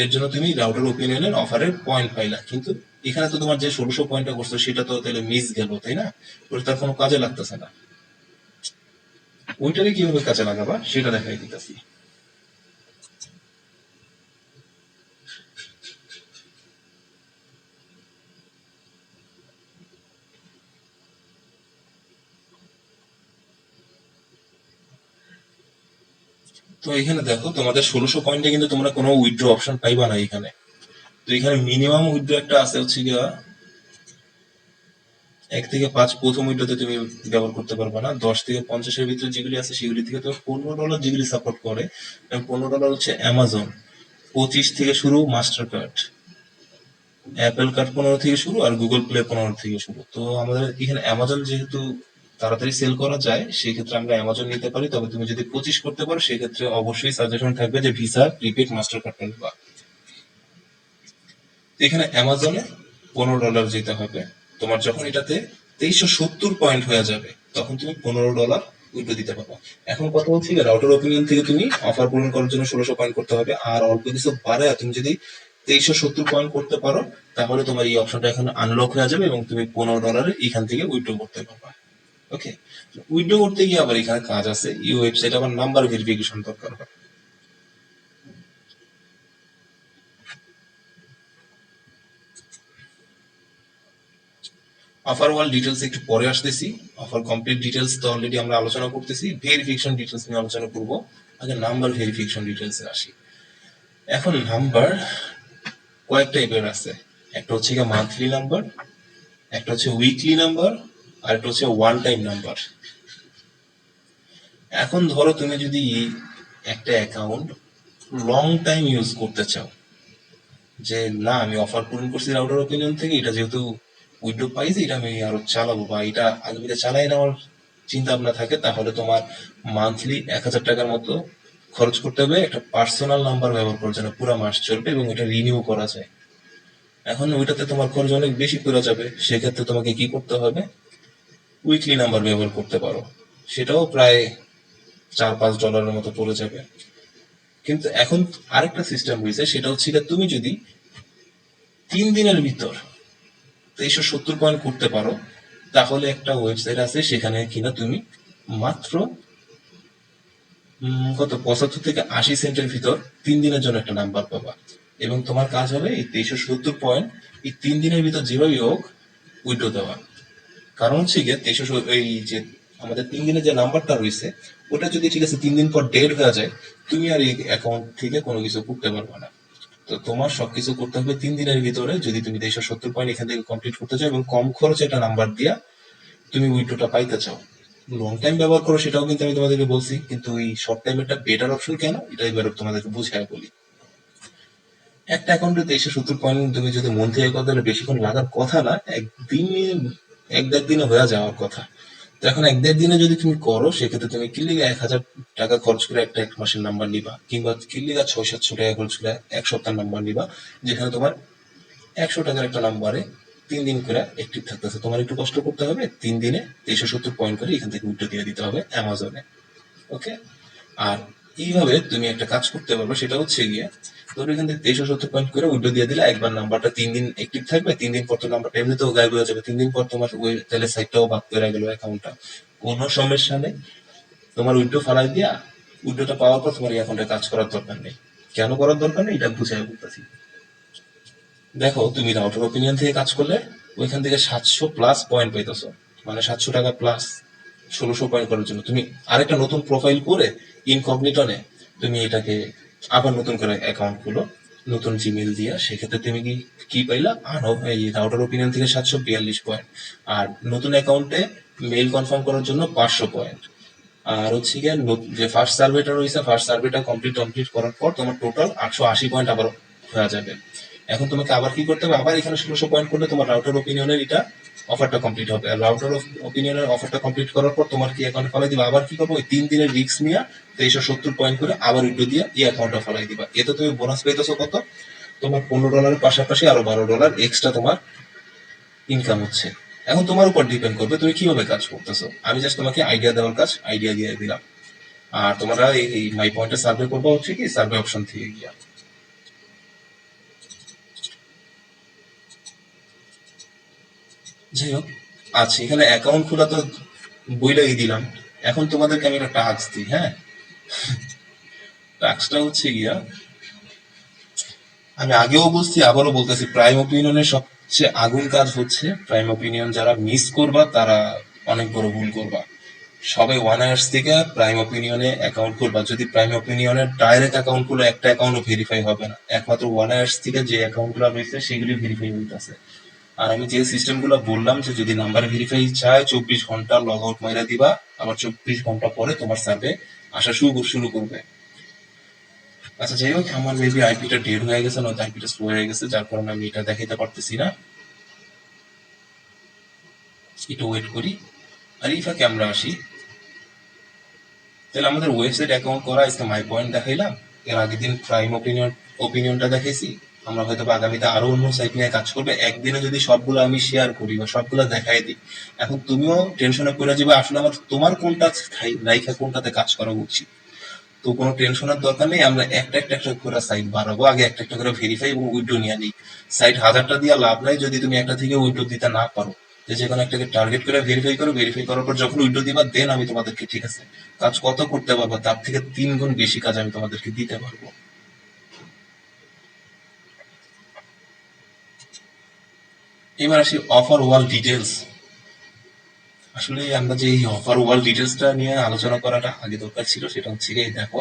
এর জন্য তুমি রাউটার ওপিনিয়নের অফারের পয়েন্ট পাইলা, কিন্তু এখানে তো তোমার যে 1600 পয়েন্টটা করছো সেটা তো তাহলে মিস গেল, তাই না? ওটা তার কোনো কাজে লাগতেছে না। ওইটারে কিভাবে কাজে লাগাবা সেটা দেখাই দিতেছি। তো এখানে দেখো তোমাদের 1600 পয়েন্টে কিন্তু তোমরা কোনো উইথড্র অপশন পাইবা না এখানে। তো এখানে মিনিমাম উইথড্র একটা আছে হচ্ছে গিয়া 1 থেকে 5, প্রথম উইন্ডোতে তুমি ব্যবহার করতে পারবে না। 10 থেকে 50-এর ভিতরে যেগুলি আছে সেগুলি থেকে তো $15 যেগুলি সাপোর্ট করে। $15 হচ্ছে অ্যামাজন, 25 থেকে শুরু মাস্টার কার্ড, অ্যাপেল কার্ড 15 থেকে শুরু, আর গুগল প্লে 15 থেকে শুরু। তো আমাদের এখানে অ্যামাজন যেহেতু তাড়াতাড়ি সেল করা যায়, সেক্ষেত্রে আমরা অ্যামাজন নিতে পারি। তবে তুমি যদি 25 করতে পারো সেক্ষেত্রে অবশ্যই সাজেশন থাকবে যে ভিসা প্রিপেড মাস্টার কার্ডটা নিবা। এখানে অ্যামাজনে $15 যেতে হবে। তোমার যখন এটাতে 2370 পয়েন্ট হয়ে যাবে তখন তুমি $15 উইথড্র দিতে পারবে। এখন কথা হচ্ছে রাউটার ওপিনিয়ন থেকে তুমি অফার পূরণ করার জন্য 1600 পয়েন্ট করতে হবে, আর অল্প কিছু বাড়ে তুমি যদি 2370 পয়েন্ট করতে পারো তাহলে তোমার এই অপশনটা এখন আনলক হয়ে যাবে এবং তুমি $15 এখান থেকে উইথড্র করতে পারবে। ওকে, উইথড্র করতে গিয়ে আবার এখানে কাজ আছে, এই ওয়েবসাইট আবার নাম্বার ভেরিফিকেশন দরকার হয়। অফার ওয়াল ডিটেলস একটু পরে আসতেছি। অফার কমপ্লিট ডিটেলস তো অলরেডি আমরা আলোচনা করতেছি, ভেরিফিকেশন ডিটেলস নিয়ে আলোচনা করব। আগে নাম্বার ভেরিফিকেশন ডিটেলসে আসি। এখন নাম্বার কয়েক টাইপের আছে, একটা হচ্ছে মান্থলি নাম্বার, একটা হচ্ছে উইকলি নাম্বার, আর একটা হচ্ছে ওয়ান টাইম নাম্বার। এখন ধরো তুমি যদি একটা অ্যাকাউন্ট লং টাইম ইউজ করতে চাও, যে না আমি অফার পূরণ করছি রাউটার ওপিনিয়ন থেকে, এটা যেহেতু উইড্রো পাইছি এটা আমি আরো চালাবো বা এটা আগামীতে চালাই নেওয়ার চিন্তা ভাবনা থাকে, তাহলে তোমার মান্থলি 1000 টাকার মতো খরচ করতে হবে একটা পার্সোনাল নাম্বার ব্যবহার করার জন্য, পুরো মাস চলবে এবং এটা রিনিউ করা যায়। এখন ওইটাতে তোমার খরচ অনেক বেশি পড়ে যাবে, সেক্ষেত্রে তোমাকে কি করতে হবে, উইকলি নাম্বার ব্যবহার করতে পারো। সেটাও প্রায় $4-5 মতো পড়ে যাবে। কিন্তু এখন আরেকটা সিস্টেম হয়েছে, সেটা হচ্ছে তুমি যদি 3 দিনের ভিতর 2370 পয়েন্ট করতে পারো, তাহলে একটা ওয়েবসাইট আছে সেখানে কিনা তুমি মাত্র কত 75 থেকে 80 সেন্টের ভিতর 3 দিনের জন্য একটা নাম্বার পাবা, এবং তোমার কাজ হবে এই 2370 পয়েন্ট এই 3 দিনের ভিতর যেভাবেই হোক উইড্রো দেওয়া। কারণ হচ্ছে গিয়ে 2300, এই যে আমাদের 3 দিনের যে নাম্বারটা রয়েছে ওটা যদি ঠিক আছে 3 দিন পর ডেড হয়ে যায়, তুমি আর এই অ্যাকাউন্ট থেকে কোনো কিছু করতে পারবে না। তো তোমার সবকিছু করতে হবে 3 দিনের ভিতরে, যদি তুমি 2370 পয়েন্ট এখান থেকে কমপ্লিট করতে চাও এবং কম খরচে একটা নাম্বার দিয়া তুমি উইড্রোটা পাইতে চাও। লং টাইম ব্যবহার করো সেটাও কিন্তু আমি তোমাদেরকে বলছি, কিন্তু এই শর্ট টাইম একটা বেটার অপশন কেন এটা এবার তোমাদেরকে বুঝায় বলি। একটা অ্যাকাউন্টে 2370 পয়েন্ট তুমি যদি মন থেকে করো তাহলে বেশিক্ষণ লাগার কথা না, একদিনে 1-1.5 দিনে হয়ে যাওয়ার কথা। তো এখন 1-1.5 দিনে যদি তুমি করো সেক্ষেত্রে তুমি কিলিগা 1000 টাকা খরচ করে একটা 1 মাসের নাম্বার নিবা, কিংবা কিলিগা 600-700 টাকা খরচ করে 1 সপ্তাহ নাম্বার নিবা, যেখানে তোমার 100 টাকার একটা নাম্বারে 3 দিন করে অ্যাক্টিভ থাকতেছে। তোমার একটু কষ্ট করতে হবে, 3 দিনে 2370 পয়েন্ট করে এখান থেকে উইথড্র দিয়ে দিতে হবে অ্যামাজনে। ওকে, আর এইভাবে তুমি একটা কাজ করতে পারবে, সেটা হচ্ছে গিয়ে ধরো এখান থেকে 2370 পয়েন্ট করে উইথড্র দিয়ে দিলে একবার নাম্বারটা 3 দিন অ্যাক্টিভ থাকবে, 3 দিন পর তো নাম্বারটা এমনিতেও গায়েব হয়ে যাবে, 3 দিন পর তোমার ওই তাহলে সাইটটাও বাদ করে গেল অ্যাকাউন্টটা, কোনো সমস্যা নেই। তোমার উইথড্র ফালাই দিয়া উইথড্রটা পাওয়ার পর তোমার এই অ্যাকাউন্টে কাজ করার দরকার নেই। কেন করার দরকার নেই এটা বুঝাই বলতেছি। দেখো তুমি রাউটার ওপিনিয়ন থেকে কাজ করলে ওইখান থেকে 700 প্লাস পয়েন্ট পাইতেছো, মানে 700 টাকা প্লাস 1600 পয়েন্ট করার জন্য তুমি আরেকটা নতুন প্রোফাইল করে ইনকগনিটনে তুমি এটাকে আবার নতুন করে অ্যাকাউন্ট খুলো, নতুন জিমেল দিয়া। সেক্ষেত্রে তুমি কি কি পাইলা, এই রাউটার ওপিনিয়ন থেকে 742 পয়েন্ট, আর নতুন অ্যাকাউন্টে মেইল কনফার্ম করার জন্য 500 পয়েন্ট। আর হচ্ছে গিয়ে যে ফার্স্ট সার্ভেটা রয়েছে, ফার্স্ট সার্ভেটা কমপ্লিট করার পর তোমার টোটাল 880 পয়েন্ট আবার হয়ে যাবে। এখন তোমাকে আবার কি করতে হবে, আবার এখানে 1600 পয়েন্ট করলে তোমার রাউটার ওপিনিয়নের এটা অফারটা কমপ্লিট হবে। আর রাউটার ওপিনিয়নের অফারটা কমপ্লিট করার পর তোমার কি অ্যাকাউন্ট ফলাই দিবা, আবার কি করবো, ওই 3 দিনের রিস্ক নিয়ে 2370 পয়েন্ট করে আবার উইড্রো দিয়ে এই অ্যাকাউন্টটা ফলাই দিবা। এতে তুমি বোনাস পেতেছো কত, তোমার $15 পাশাপাশি আরো $12 এক্সট্রা তোমার ইনকাম হচ্ছে। এখন তোমার উপর ডিপেন্ড করবে তুমি কিভাবে কাজ করতেছো। আমি জাস্ট তোমাকে আইডিয়া দেওয়ার কাজ আইডিয়া দিয়ে দিলাম। আর তোমরা এই মাই পয়েন্টে সার্ভে করবো হচ্ছে কি সার্ভে অপশন থেকে গিয়া। যাই হোক, আচ্ছা এখানে অ্যাকাউন্ট খোলা তো বইলাই দিলাম। এখন তোমাদেরকে আমি একটা টাস্ক দিই, হ্যাঁ। টাস্কটা হচ্ছে গিয়া, আমি আগেও বলছি আবারও বলতেছি, প্রাইম ওপিনিয়নের সবচেয়ে আগুন কাজ হচ্ছে, প্রাইম ওপিনিয়ন যারা মিস করবা তারা অনেক বড় ভুল করবা। সবাই 1 ইয়ার্স থেকে প্রাইম ওপিনিয়নে অ্যাকাউন্ট করবা। যদি প্রাইম ওপিনিয়নের ডাইরেক্ট অ্যাকাউন্ট গুলো একটা অ্যাকাউন্টও ভেরিফাই হবে না, একমাত্র 1 ইয়ার্স থেকে যে অ্যাকাউন্ট গুলো রয়েছে সেগুলি ভেরিফাই হইতেছে। আর আমি যে সিস্টেম গুলো বললাম যে যদি নাম্বার ভেরিফাই চায় 24 ঘন্টা লগ আউট মাইরা দিবা, আবার 24 ঘন্টা পরে তোমার সার্ভে আসা শুরু করবে। আচ্ছা যাই হোক, আমার মেবি আইপিটা ডেড হয়ে গেছে, নয়তো আইপিটা স্লো হয়ে গেছে, যার কারণে আমি এটা দেখাইতে পারতেছি না। একটু ওয়েট করি। আর এই ফাঁকে আমরা আসি, তাহলে আমাদের ওয়েবসাইট অ্যাকাউন্ট করা, আজকে মাই পয়েন্ট দেখাইলাম, এর আগের দিন প্রাইম ওপিনিয়নটা দেখাইছি। আমরা হয়তো আগামীতে আরো অন্য সাইট নিয়ে কাজ করবে। একদিনে যদি সবগুলো আমি শেয়ার করি বা সবগুলো দেখাই দিই, এখন তুমিও টেনশনে পড়ে যাবে আসলে আমার তোমার কোনটা রাইখা কোনটাতে কাজ করা উচিত। তো কোনো টেনশনের দরকার নেই, আমরা একটা করে সাইট বাড়াবো, আগে একটা করে ভেরিফাই এবং উইড্রো নিয়ে নিই। সাইট 1000টা দিয়ে লাভ নাই যদি তুমি একটা থেকে উইড্রো দিতে না পারো। যে কোনো একটাকে টার্গেট করে ভেরিফাই করো, ভেরিফাই করার পর যখন উইড্রো দিবা দেন আমি তোমাদেরকে ঠিক আছে কাজ কত করতে পারবো তার থেকে 3 গুণ বেশি কাজ আমি তোমাদেরকে দিতে পারবো। এবার আসি অফার ওয়াল ডিটেলস। আসলে আমরা যে এই অফার ওয়াল ডিটেলসটা নিয়ে আলোচনা করাটা আগে দরকার ছিল, সেটা হচ্ছে গিয়ে দেখো,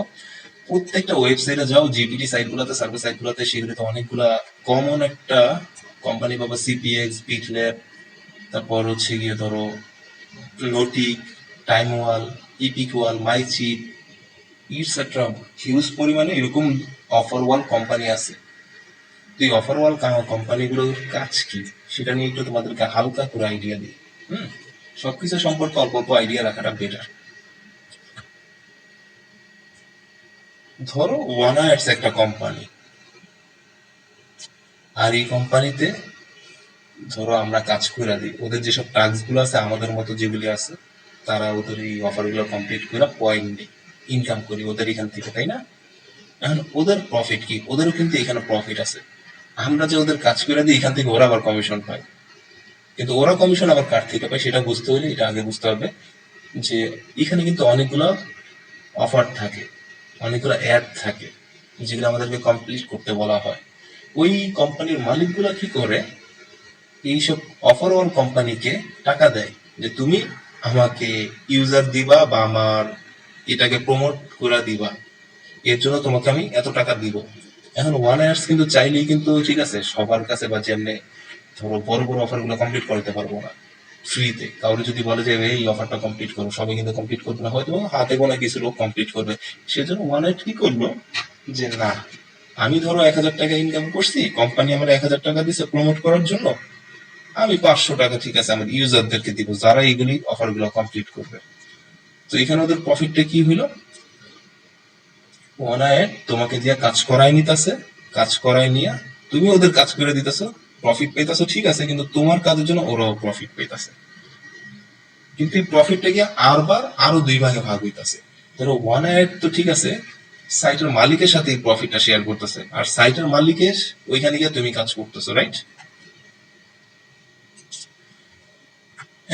প্রত্যেকটা ওয়েবসাইটে যাও, জিপিটি সাইট গুলাতে, সার্ভিস সাইট গুলাতে, সেগুলোতে অনেকগুলা কমন একটা কোম্পানি পাবা, সিপিএক্স, বিটল্যাব, তারপর হচ্ছে গিয়ে ধরো নোটিক, টাইম ওয়াল, ইপিক ওয়াল, মাইচিপ, ইটসেট্রা, হিউজ পরিমাণে এরকম অফার ওয়াল কোম্পানি আছে। তো এই অফার ওয়াল কোম্পানিগুলোর কাজ কি সেটা নিয়ে একটু তোমাদেরকে হালকা করে আইডিয়া দিই। হুম, সবকিছু সম্পর্কে অল্প অল্প আইডিয়া রাখাটা বেটার। ধরো 1 ইয়ার্স একটা কোম্পানি, আর এই কোম্পানিতে ধরো আমরা কাজ করে দিই, ওদের যেসব টাস্ক গুলো আছে আমাদের মতো যেগুলি আছে, তারা ওদের এই অফার গুলো কমপ্লিট করে পয়েন্ট নেই, ইনকাম করি ওদের এখান থেকে, তাই না? এখন ওদের প্রফিট কি, ওদেরও কিন্তু এখানে প্রফিট আছে। আমরা যে ওদের কাজ করে দিই এখান থেকে ওরা আবার কমিশন পায়, কিন্তু ওরা কমিশন আবার কার থেকে পায় সেটা বুঝতে হলে এটা আগে বুঝতে হবে যে এখানে কিন্তু অনেকগুলো অফার থাকে, অনেকগুলো অ্যাড থাকে যেগুলো আমাদেরকে কমপ্লিট করতে বলা হয়। ওই কোম্পানির মালিকগুলো কি করে, এইসব অফার ওয়ান কোম্পানিকে টাকা দেয় যে তুমি আমাকে ইউজার দিবা বা আমার এটাকে প্রমোট করে দিবা, এর জন্য তোমাকে আমি এত টাকা দিব। এখন 1 ইয়ার্স কিন্তু চাইলেই কিন্তু ঠিক আছে সবার কাছে বা যেমনি ধরো বড় বড় অফার গুলো কমপ্লিট করতে পারবো না ফ্রিতে। কাউরে যদি বলে যে এই অফারটা কমপ্লিট করো, সবাই কিন্তু কমপ্লিট করবে না, হয়তো হাতে গোনা কিছু লোক কমপ্লিট করবে। সেজন্য 1 ইয়ার কি করলো যে না, আমি ধরো 1000 টাকা ইনকাম করছি, কোম্পানি আমার 1000 টাকা দিচ্ছে প্রমোট করার জন্য, আমি 500 টাকা ঠিক আছে আমার ইউজারদেরকে দিব যারা এইগুলি অফার গুলো কমপ্লিট করবে। তো এখানে ওদের প্রফিটটা কি হইলো, ওনায় তোমাকে দিয়ে কাজ করাই নিতেছে, কাজ করাই নিয়ে তুমি ওদের কাজ করে দিতেছো, প্রফিট পাইতেছো ঠিক আছে, কিন্তু তোমার কাজের জন্য ওরাও প্রফিট পাইতেছে। কিন্তু এই প্রফিটটা গিয়ে আরো 2 ভাগে ভাগ হইতেছে। ধরো 1 ইয়ার তো ঠিক আছে সাইটের মালিকের সাথে এই প্রফিটটা শেয়ার করতেছে, আর সাইটের মালিকের ওইখানে গিয়ে তুমি কাজ করতেছো, রাইট?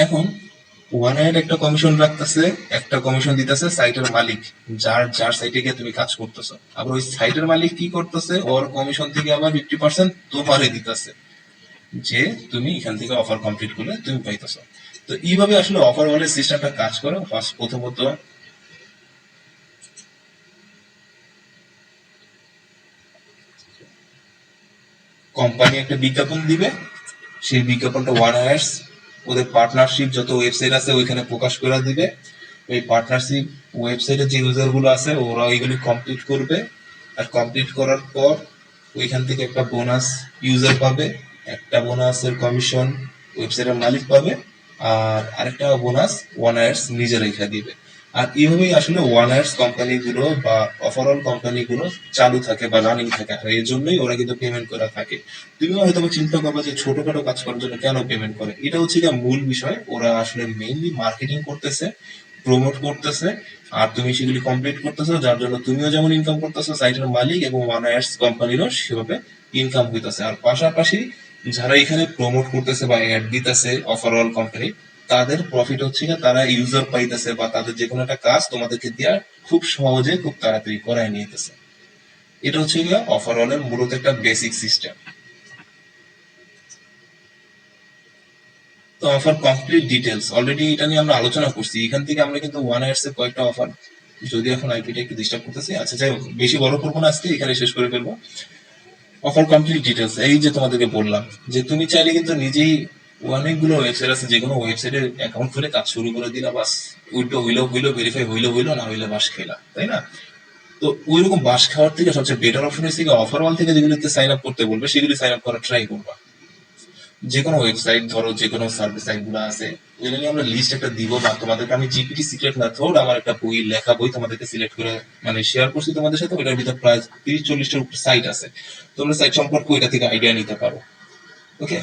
এখন 1 ইয়ার একটা কমিশন রাখতেছে, একটা কমিশন দিতেছে সাইটের মালিক, যার যার সাইটে গিয়ে তুমি কাজ করতেছো। আবার ওই সাইটের মালিক কি করতেছে, ওর কমিশন থেকে আবার 50% তোমারে দিতেছে। যে তুমি এখান থেকে অফার কমপ্লিট করলে তুমি পাইতেছো। তো এইভাবে আসলে অফার ওয়ালের সিস্টেমটা কাজ করে। ফার্স্ট প্রথমত কোম্পানি একটা বিজ্ঞাপন দিবে, সেই বিজ্ঞাপনটা ওয়ান ইয়ার্স ওদের পার্টনারশিপ যত ওয়েবসাইট আছে ওইখানে প্রকাশ করে দিবে। ওই পার্টনারশিপ ওয়েবসাইটের যে ইউজার গুলো আছে ওরা ওইগুলি কমপ্লিট করবে, আর কমপ্লিট করার পর ওইখান থেকে একটা বোনাস ইউজার পাবে, একটা বোনাসের কমিশন ওয়েবসাইটের মালিক পাবে, আর আরেকটা বোনাস ওয়ান ইয়ার্স নিজে রেখে দিবে। আর এইভাবেই আসলে ওয়ান ইয়ার্স কোম্পানিগুলো বা ওভারঅল কোম্পানিগুলো চালু থাকে বা রানিং থাকে, আর এর জন্যই ওরা কিন্তু পেমেন্ট করা থাকে। তুমিও হয়তো চিন্তা করবে যে ছোটখাটো কাজ করার জন্য কেন পেমেন্ট করে, এটা হচ্ছে গিয়ে মূল বিষয়। ওরা আসলে মেইনলি মার্কেটিং করতেছে, প্রমোট করতেছে, আর তুমি সেগুলি কমপ্লিট করতেছো, যার জন্য তুমিও যেমন ইনকাম করতেছো, সাইটের মালিক এবং ওয়ান ইয়ার্স কোম্পানিরও সেভাবে ইনকাম হইতেছে। আর পাশাপাশি যারা এখানে প্রমোট করতেছে বা অ্যাড দিতেছে ওভারঅল কোম্পানি, তাদের প্রফিট হচ্ছে গিয়ে তারা ইউজার পাইতেছে বা তাদের যে কোনো একটা কাজ তোমাদেরকে দিয়া খুব সহজে খুব তাড়াতাড়ি করায় নিতেছে। এটা হচ্ছে গিয়ে ওভারঅলের মূলত একটা বেসিক সিস্টেম। তো অফার কমপ্লিট ডিটেলস অলরেডি এটা নিয়ে আমরা আলোচনা করছি। এখান থেকে আমরা কিন্তু ওয়ান ইয়ার্স এর কয়েকটা অফার, যদি এখন আইপিটা একটু ডিস্টার্ব করতেছি, আচ্ছা যাই হোক বেশি বড় করবো না, আজকে এখানে শেষ করে ফেলবো। অফার কমপ্লিট ডিটেলস এই যে তোমাদেরকে বললাম যে তুমি চাইলে কিন্তু নিজেই অনেকগুলো ওয়েবসাইট আছে, যে কোনো ওয়েবসাইটের অ্যাকাউন্ট খুলে কাজ শুরু করে দিলা, বাস উইড্রো হইলো হইলো, ভেরিফাই হইলো হইলো, না হইলে বাস খেলা, তাই না? তো ওইরকম বাস খাওয়ার থেকে সবচেয়ে বেটার অপশন হচ্ছে অফার ওয়াল থেকে যেগুলিতে সাইন আপ করতে বলবে সেগুলি সাইন আপ করার ট্রাই করবা। যে কোনো ওয়েবসাইট ধরো, যে কোনো সার্ভিস সাইট গুলো আছে, ওইগুলো নিয়ে আমরা লিস্ট একটা দিব, বা তোমাদেরকে আমি জিপিটি সিক্রেট মেথড আমার একটা বই, লেখা বই তোমাদেরকে সিলেক্ট করে মানে শেয়ার করছি তোমাদের সাথে। ওইটার ভিতর প্রায় 30-40টার উপর সাইট আছে, তোমরা সাইট সম্পর্কে ওইটা থেকে আইডিয়া নিতে পারো। ওকে,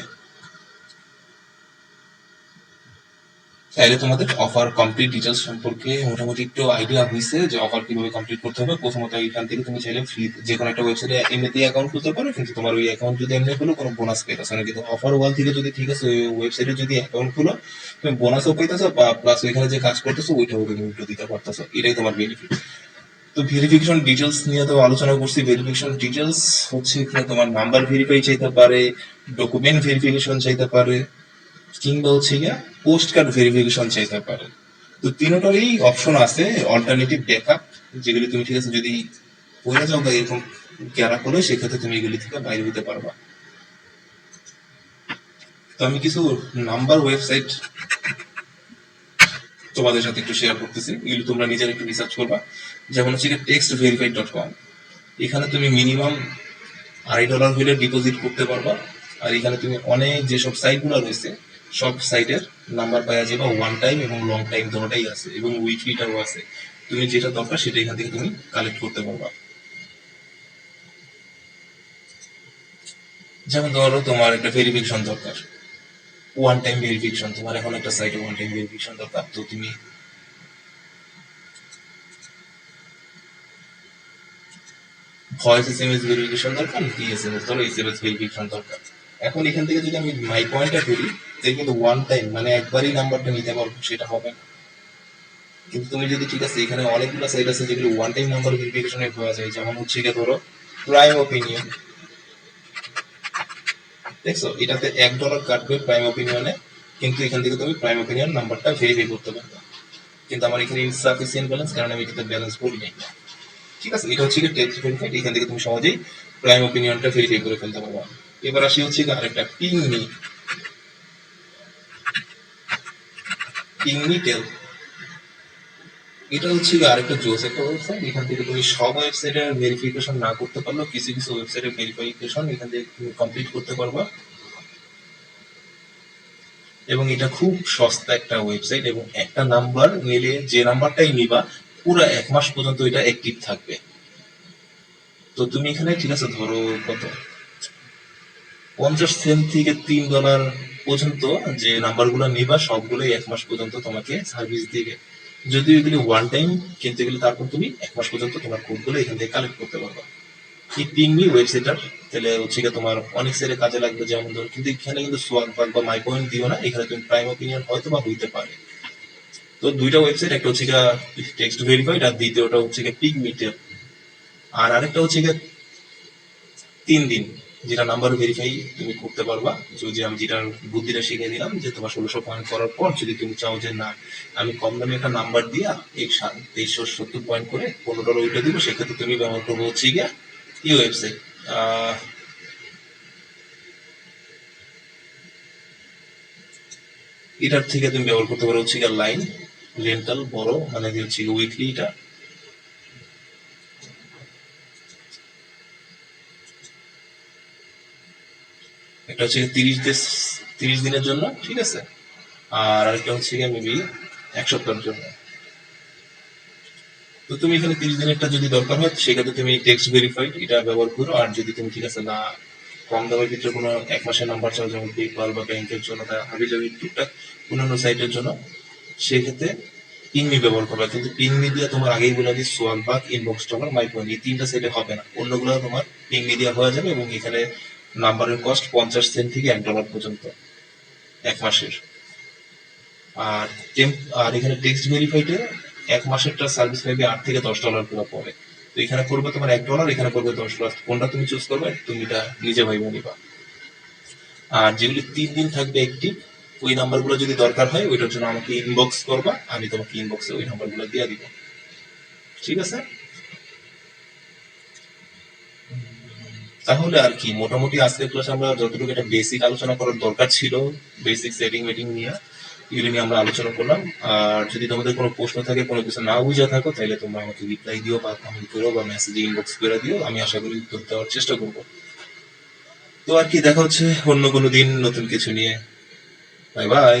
তাইলে তোমাদের অফার কমপ্লিট ডিটেলস সম্পর্কে মোটামুটি একটু আইডিয়া হয়েছে যে অফার কিভাবে কমপ্লিট করতে হবে। প্রথমত এখান থেকে তুমি চাইলে ফ্রি যে কোনো একটা ওয়েবসাইটে এমনিতেই অ্যাকাউন্ট খুলতে পারো, কিন্তু তোমার ওই অ্যাকাউন্ট যদি এমনি খুলো কোনো বোনাস পেতেছো না, কিন্তু অফার ওয়াল থেকে যদি ঠিক আছে ওই ওয়েবসাইটে যদি অ্যাকাউন্ট খুলো তুমি বোনাসও পেতেছো, বা প্লাস ওইখানে যে কাজ করতেছো ওইটাও তুমি উল্টো দিতে পারতেছো, এটাই তোমার বেনিফিট। তো ভেরিফিকেশন ডিটেলস নিয়ে তো আলোচনা করছি। ভেরিফিকেশন ডিটেলস হচ্ছে এখানে তোমার নাম্বার ভেরিফাই চাইতে পারে, ডকুমেন্ট ভেরিফিকেশন চাইতে পারে, কিংবা হচ্ছে গিয়া পোস্ট কার্ড ভেরিফিকেশন চাইতে পারে। তো তিনটারই অপশন আছে অল্টারনেটিভ ব্যাকআপ, যেগুলি তুমি ঠিক আছে যদি পড়ে যাও বা এরকম গ্যারা করে, সেক্ষেত্রে তুমি এগুলি থেকে বাইরে হতে পারবা। তো আমি কিছু নাম্বার ওয়েবসাইট তোমাদের সাথে একটু শেয়ার করতেছি, এগুলি তোমরা নিজের একটু রিসার্চ করবা। যেমন হচ্ছে টেক্সটভেরিফাইড.com, এখানে তুমি মিনিমাম $2.5 হইলে ডিপোজিট করতে পারবা। আর এখানে তুমি অনেক যেসব সাইট গুলো রয়েছে সব সাইটের নাম্বার পাওয়া যাবে, ওয়ান টাইম এবং লং টাইম দুটোটাই আছে, এবং উইকলিটাও আছে। তুমি যেটা দরকার সেটা এখান থেকে তুমি কালেক্ট করতে পারবা। যেমন ধরো তোমার একটা ভেরিফিকেশন দরকার, ওয়ান টাইম ভেরিফিকেশন, তোমার এখন একটা সাইটে ওয়ান টাইম ভেরিফিকেশন দরকার, তো তুমি ভয়েস এসএমএস ভেরিফিকেশন দরকার, নাকি এসএমএস ধরো এসএমএস ভেরিফিকেশন দরকার। এখন এখান থেকে যদি আমি মাই পয়েন্টটা করি, তাহলে কিন্তু ওয়ান টাইম মানে একবারই নাম্বারটা নিতে পারবো, সেটা হবে না। কিন্তু তুমি যদি ঠিক আছে এখানে অনেকগুলো সাইট আছে যেগুলো ওয়ান টাইম নাম্বার ভেরিফিকেশনে পাওয়া যায়, যেমন হচ্ছে গিয়ে ধরো প্রাইম ওপিনিয়ন, দেখছো এটাতে $1 কাটবে প্রাইম ওপিনিয়নে, কিন্তু এখান থেকে তুমি প্রাইম ওপিনিয়ন নাম্বারটা ভেরিফাই করতে পারবে। কিন্তু আমার এখানে ইনসাফিসিয়েন্ট ব্যালেন্স, কারণ আমি এটাতে ব্যালেন্স করি নাই। ঠিক আছে, এটা হচ্ছে টেক্সট ভেরিফাইড, এখান থেকে তুমি সহজেই প্রাইম ওপিনিয়নটা ভেরিফাই করে ফেলতে পারবা। এবার আসি হচ্ছে আরেকটা পিংমি টেল, এটা হচ্ছে আরেকটা জোস একটা ওয়েবসাইট। এখান থেকে তুমি সব ওয়েবসাইটের ভেরিফিকেশন না করতে পারলেও কিছু কিছু ওয়েবসাইটের ভেরিফিকেশন এখান থেকে তুমি কমপ্লিট করতে পারবা। এবং এটা খুব সস্তা একটা ওয়েবসাইট, এবং একটা নাম্বার নিলে যে নাম্বারটাই নিবা পুরো 1 মাস পর্যন্ত এটা অ্যাক্টিভ থাকবে। তো তুমি এখানে ঠিক আছে ধরো কত 50 সেন্ট থেকে $3 পর্যন্ত যে নাম্বারগুলো নিবা সবগুলোই 1 মাস পর্যন্ত তোমাকে সার্ভিস দিবে। যদি এগুলি ওয়ান টাইম, কিন্তু এগুলি তারপর তুমি 1 মাস পর্যন্ত তোমার কোডগুলো এখান থেকে কালেক্ট করতে পারবা। এই পিংমি ওয়েবসাইটটা তাহলে হচ্ছে গিয়ে তোমার অনেক সাইডে কাজে লাগবে। যেমন ধরো, কিন্তু এখানে কিন্তু সোয়াগ বাগ বা মাই পয়েন্ট দিও না, এখানে তুমি প্রাইম ওপিনিয়ন হয়তো বা হইতে পারে। তো দুইটা ওয়েবসাইট, একটা হচ্ছে গিয়ে টেক্সট ভেরিফাইড, আর দ্বিতীয়টা হচ্ছে গিয়ে পিগমিটেল। আর আরেকটা হচ্ছে গিয়ে 3 দিন, যেটা নাম্বার ভেরিফাই তুমি করতে পারবা। যদি আমি যেটার বুদ্ধিটা শিখিয়ে দিলাম যে তোমার 1600 পয়েন্ট করার পর যদি তুমি চাও যে না আমি কম দামে একটা নাম্বার দিয়া এই 2370 পয়েন্ট করে $15 উঠে দিব, সেক্ষেত্রে তুমি ব্যবহার করবো হচ্ছে গিয়া এই ওয়েবসাইট। এটার থেকে তুমি ব্যবহার করতে পারো হচ্ছে গিয়া লাইন রেন্টাল বড়, মানে যে হচ্ছে উইকলি। এটা একটা হচ্ছে 30 দিনের জন্য, ঠিক আছে, আর আরেকটা হচ্ছে গিয়ে মেবি 1 সপ্তাহের জন্য। তো তুমি এখানে 30 দিনেরটা যদি দরকার হয় সেক্ষেত্রে তুমি টেক্সট ভেরিফাইড এটা ব্যবহার করো। আর যদি তুমি ঠিক আছে না কম দামের ভিতরে কোনো 1 মাসের নাম্বার চাও, যেমন পেপাল বা ব্যাংকের জন্য বা হাবি যাবি টুকটাক অন্যান্য সাইটের জন্য, সেক্ষেত্রে পিনমি ব্যবহার করবে। কিন্তু পিনমি দিয়ে তোমার আগেই বলে দিই সোয়াগবাগ, ইনবক্স টলার, মাইপয়েন্ট এই 3টা সাইটে হবে না, অন্যগুলো তোমার পিনমি দেওয়া হয়ে যাবে। এবং এখানে নাম্বারের কস্ট 50 সেন্ট থেকে $1 পর্যন্ত 1 মাসের। আর আর এখানে টেক্সট ভেরিফাইডে 1 মাসেরটা সার্ভিস পাইবে $8 থেকে $10 করে পড়ে। তো এখানে করবে তোমার $1, এখানে করবে $10। কোনটা তুমি চুজ করবে তুমি এটা নিজে ভাইবা নিবা। আর যেগুলি 3 দিন থাকবে অ্যাক্টিভ, ওই নাম্বারগুলো যদি দরকার হয় ওইটার জন্য আমাকে ইনবক্স করবা, আমি তোমাকে ইনবক্সে ওই নাম্বারগুলো দিয়ে দিব, ঠিক আছে? তাহলে আর কি, মোটামুটি আজকের ক্লাসে আমরা যতটুকু একটা বেসিক আলোচনা করার দরকার ছিল, বেসিক সেটিং মেটিং নিয়ে এগুলো নিয়ে আমরা আলোচনা করলাম। আর যদি তোমাদের কোনো প্রশ্ন থাকে, কোনো কিছু না বুঝে থাকো, তাহলে তোমরা আমাকে রিপ্লাই দিও বা কমেন্ট করো বা মেসেজে ইনবক্স করে দিও, আমি আশা করি উত্তর দেওয়ার চেষ্টা করবো। তো আর কি, দেখা হচ্ছে অন্য কোনো দিন নতুন কিছু নিয়ে। Bye bye.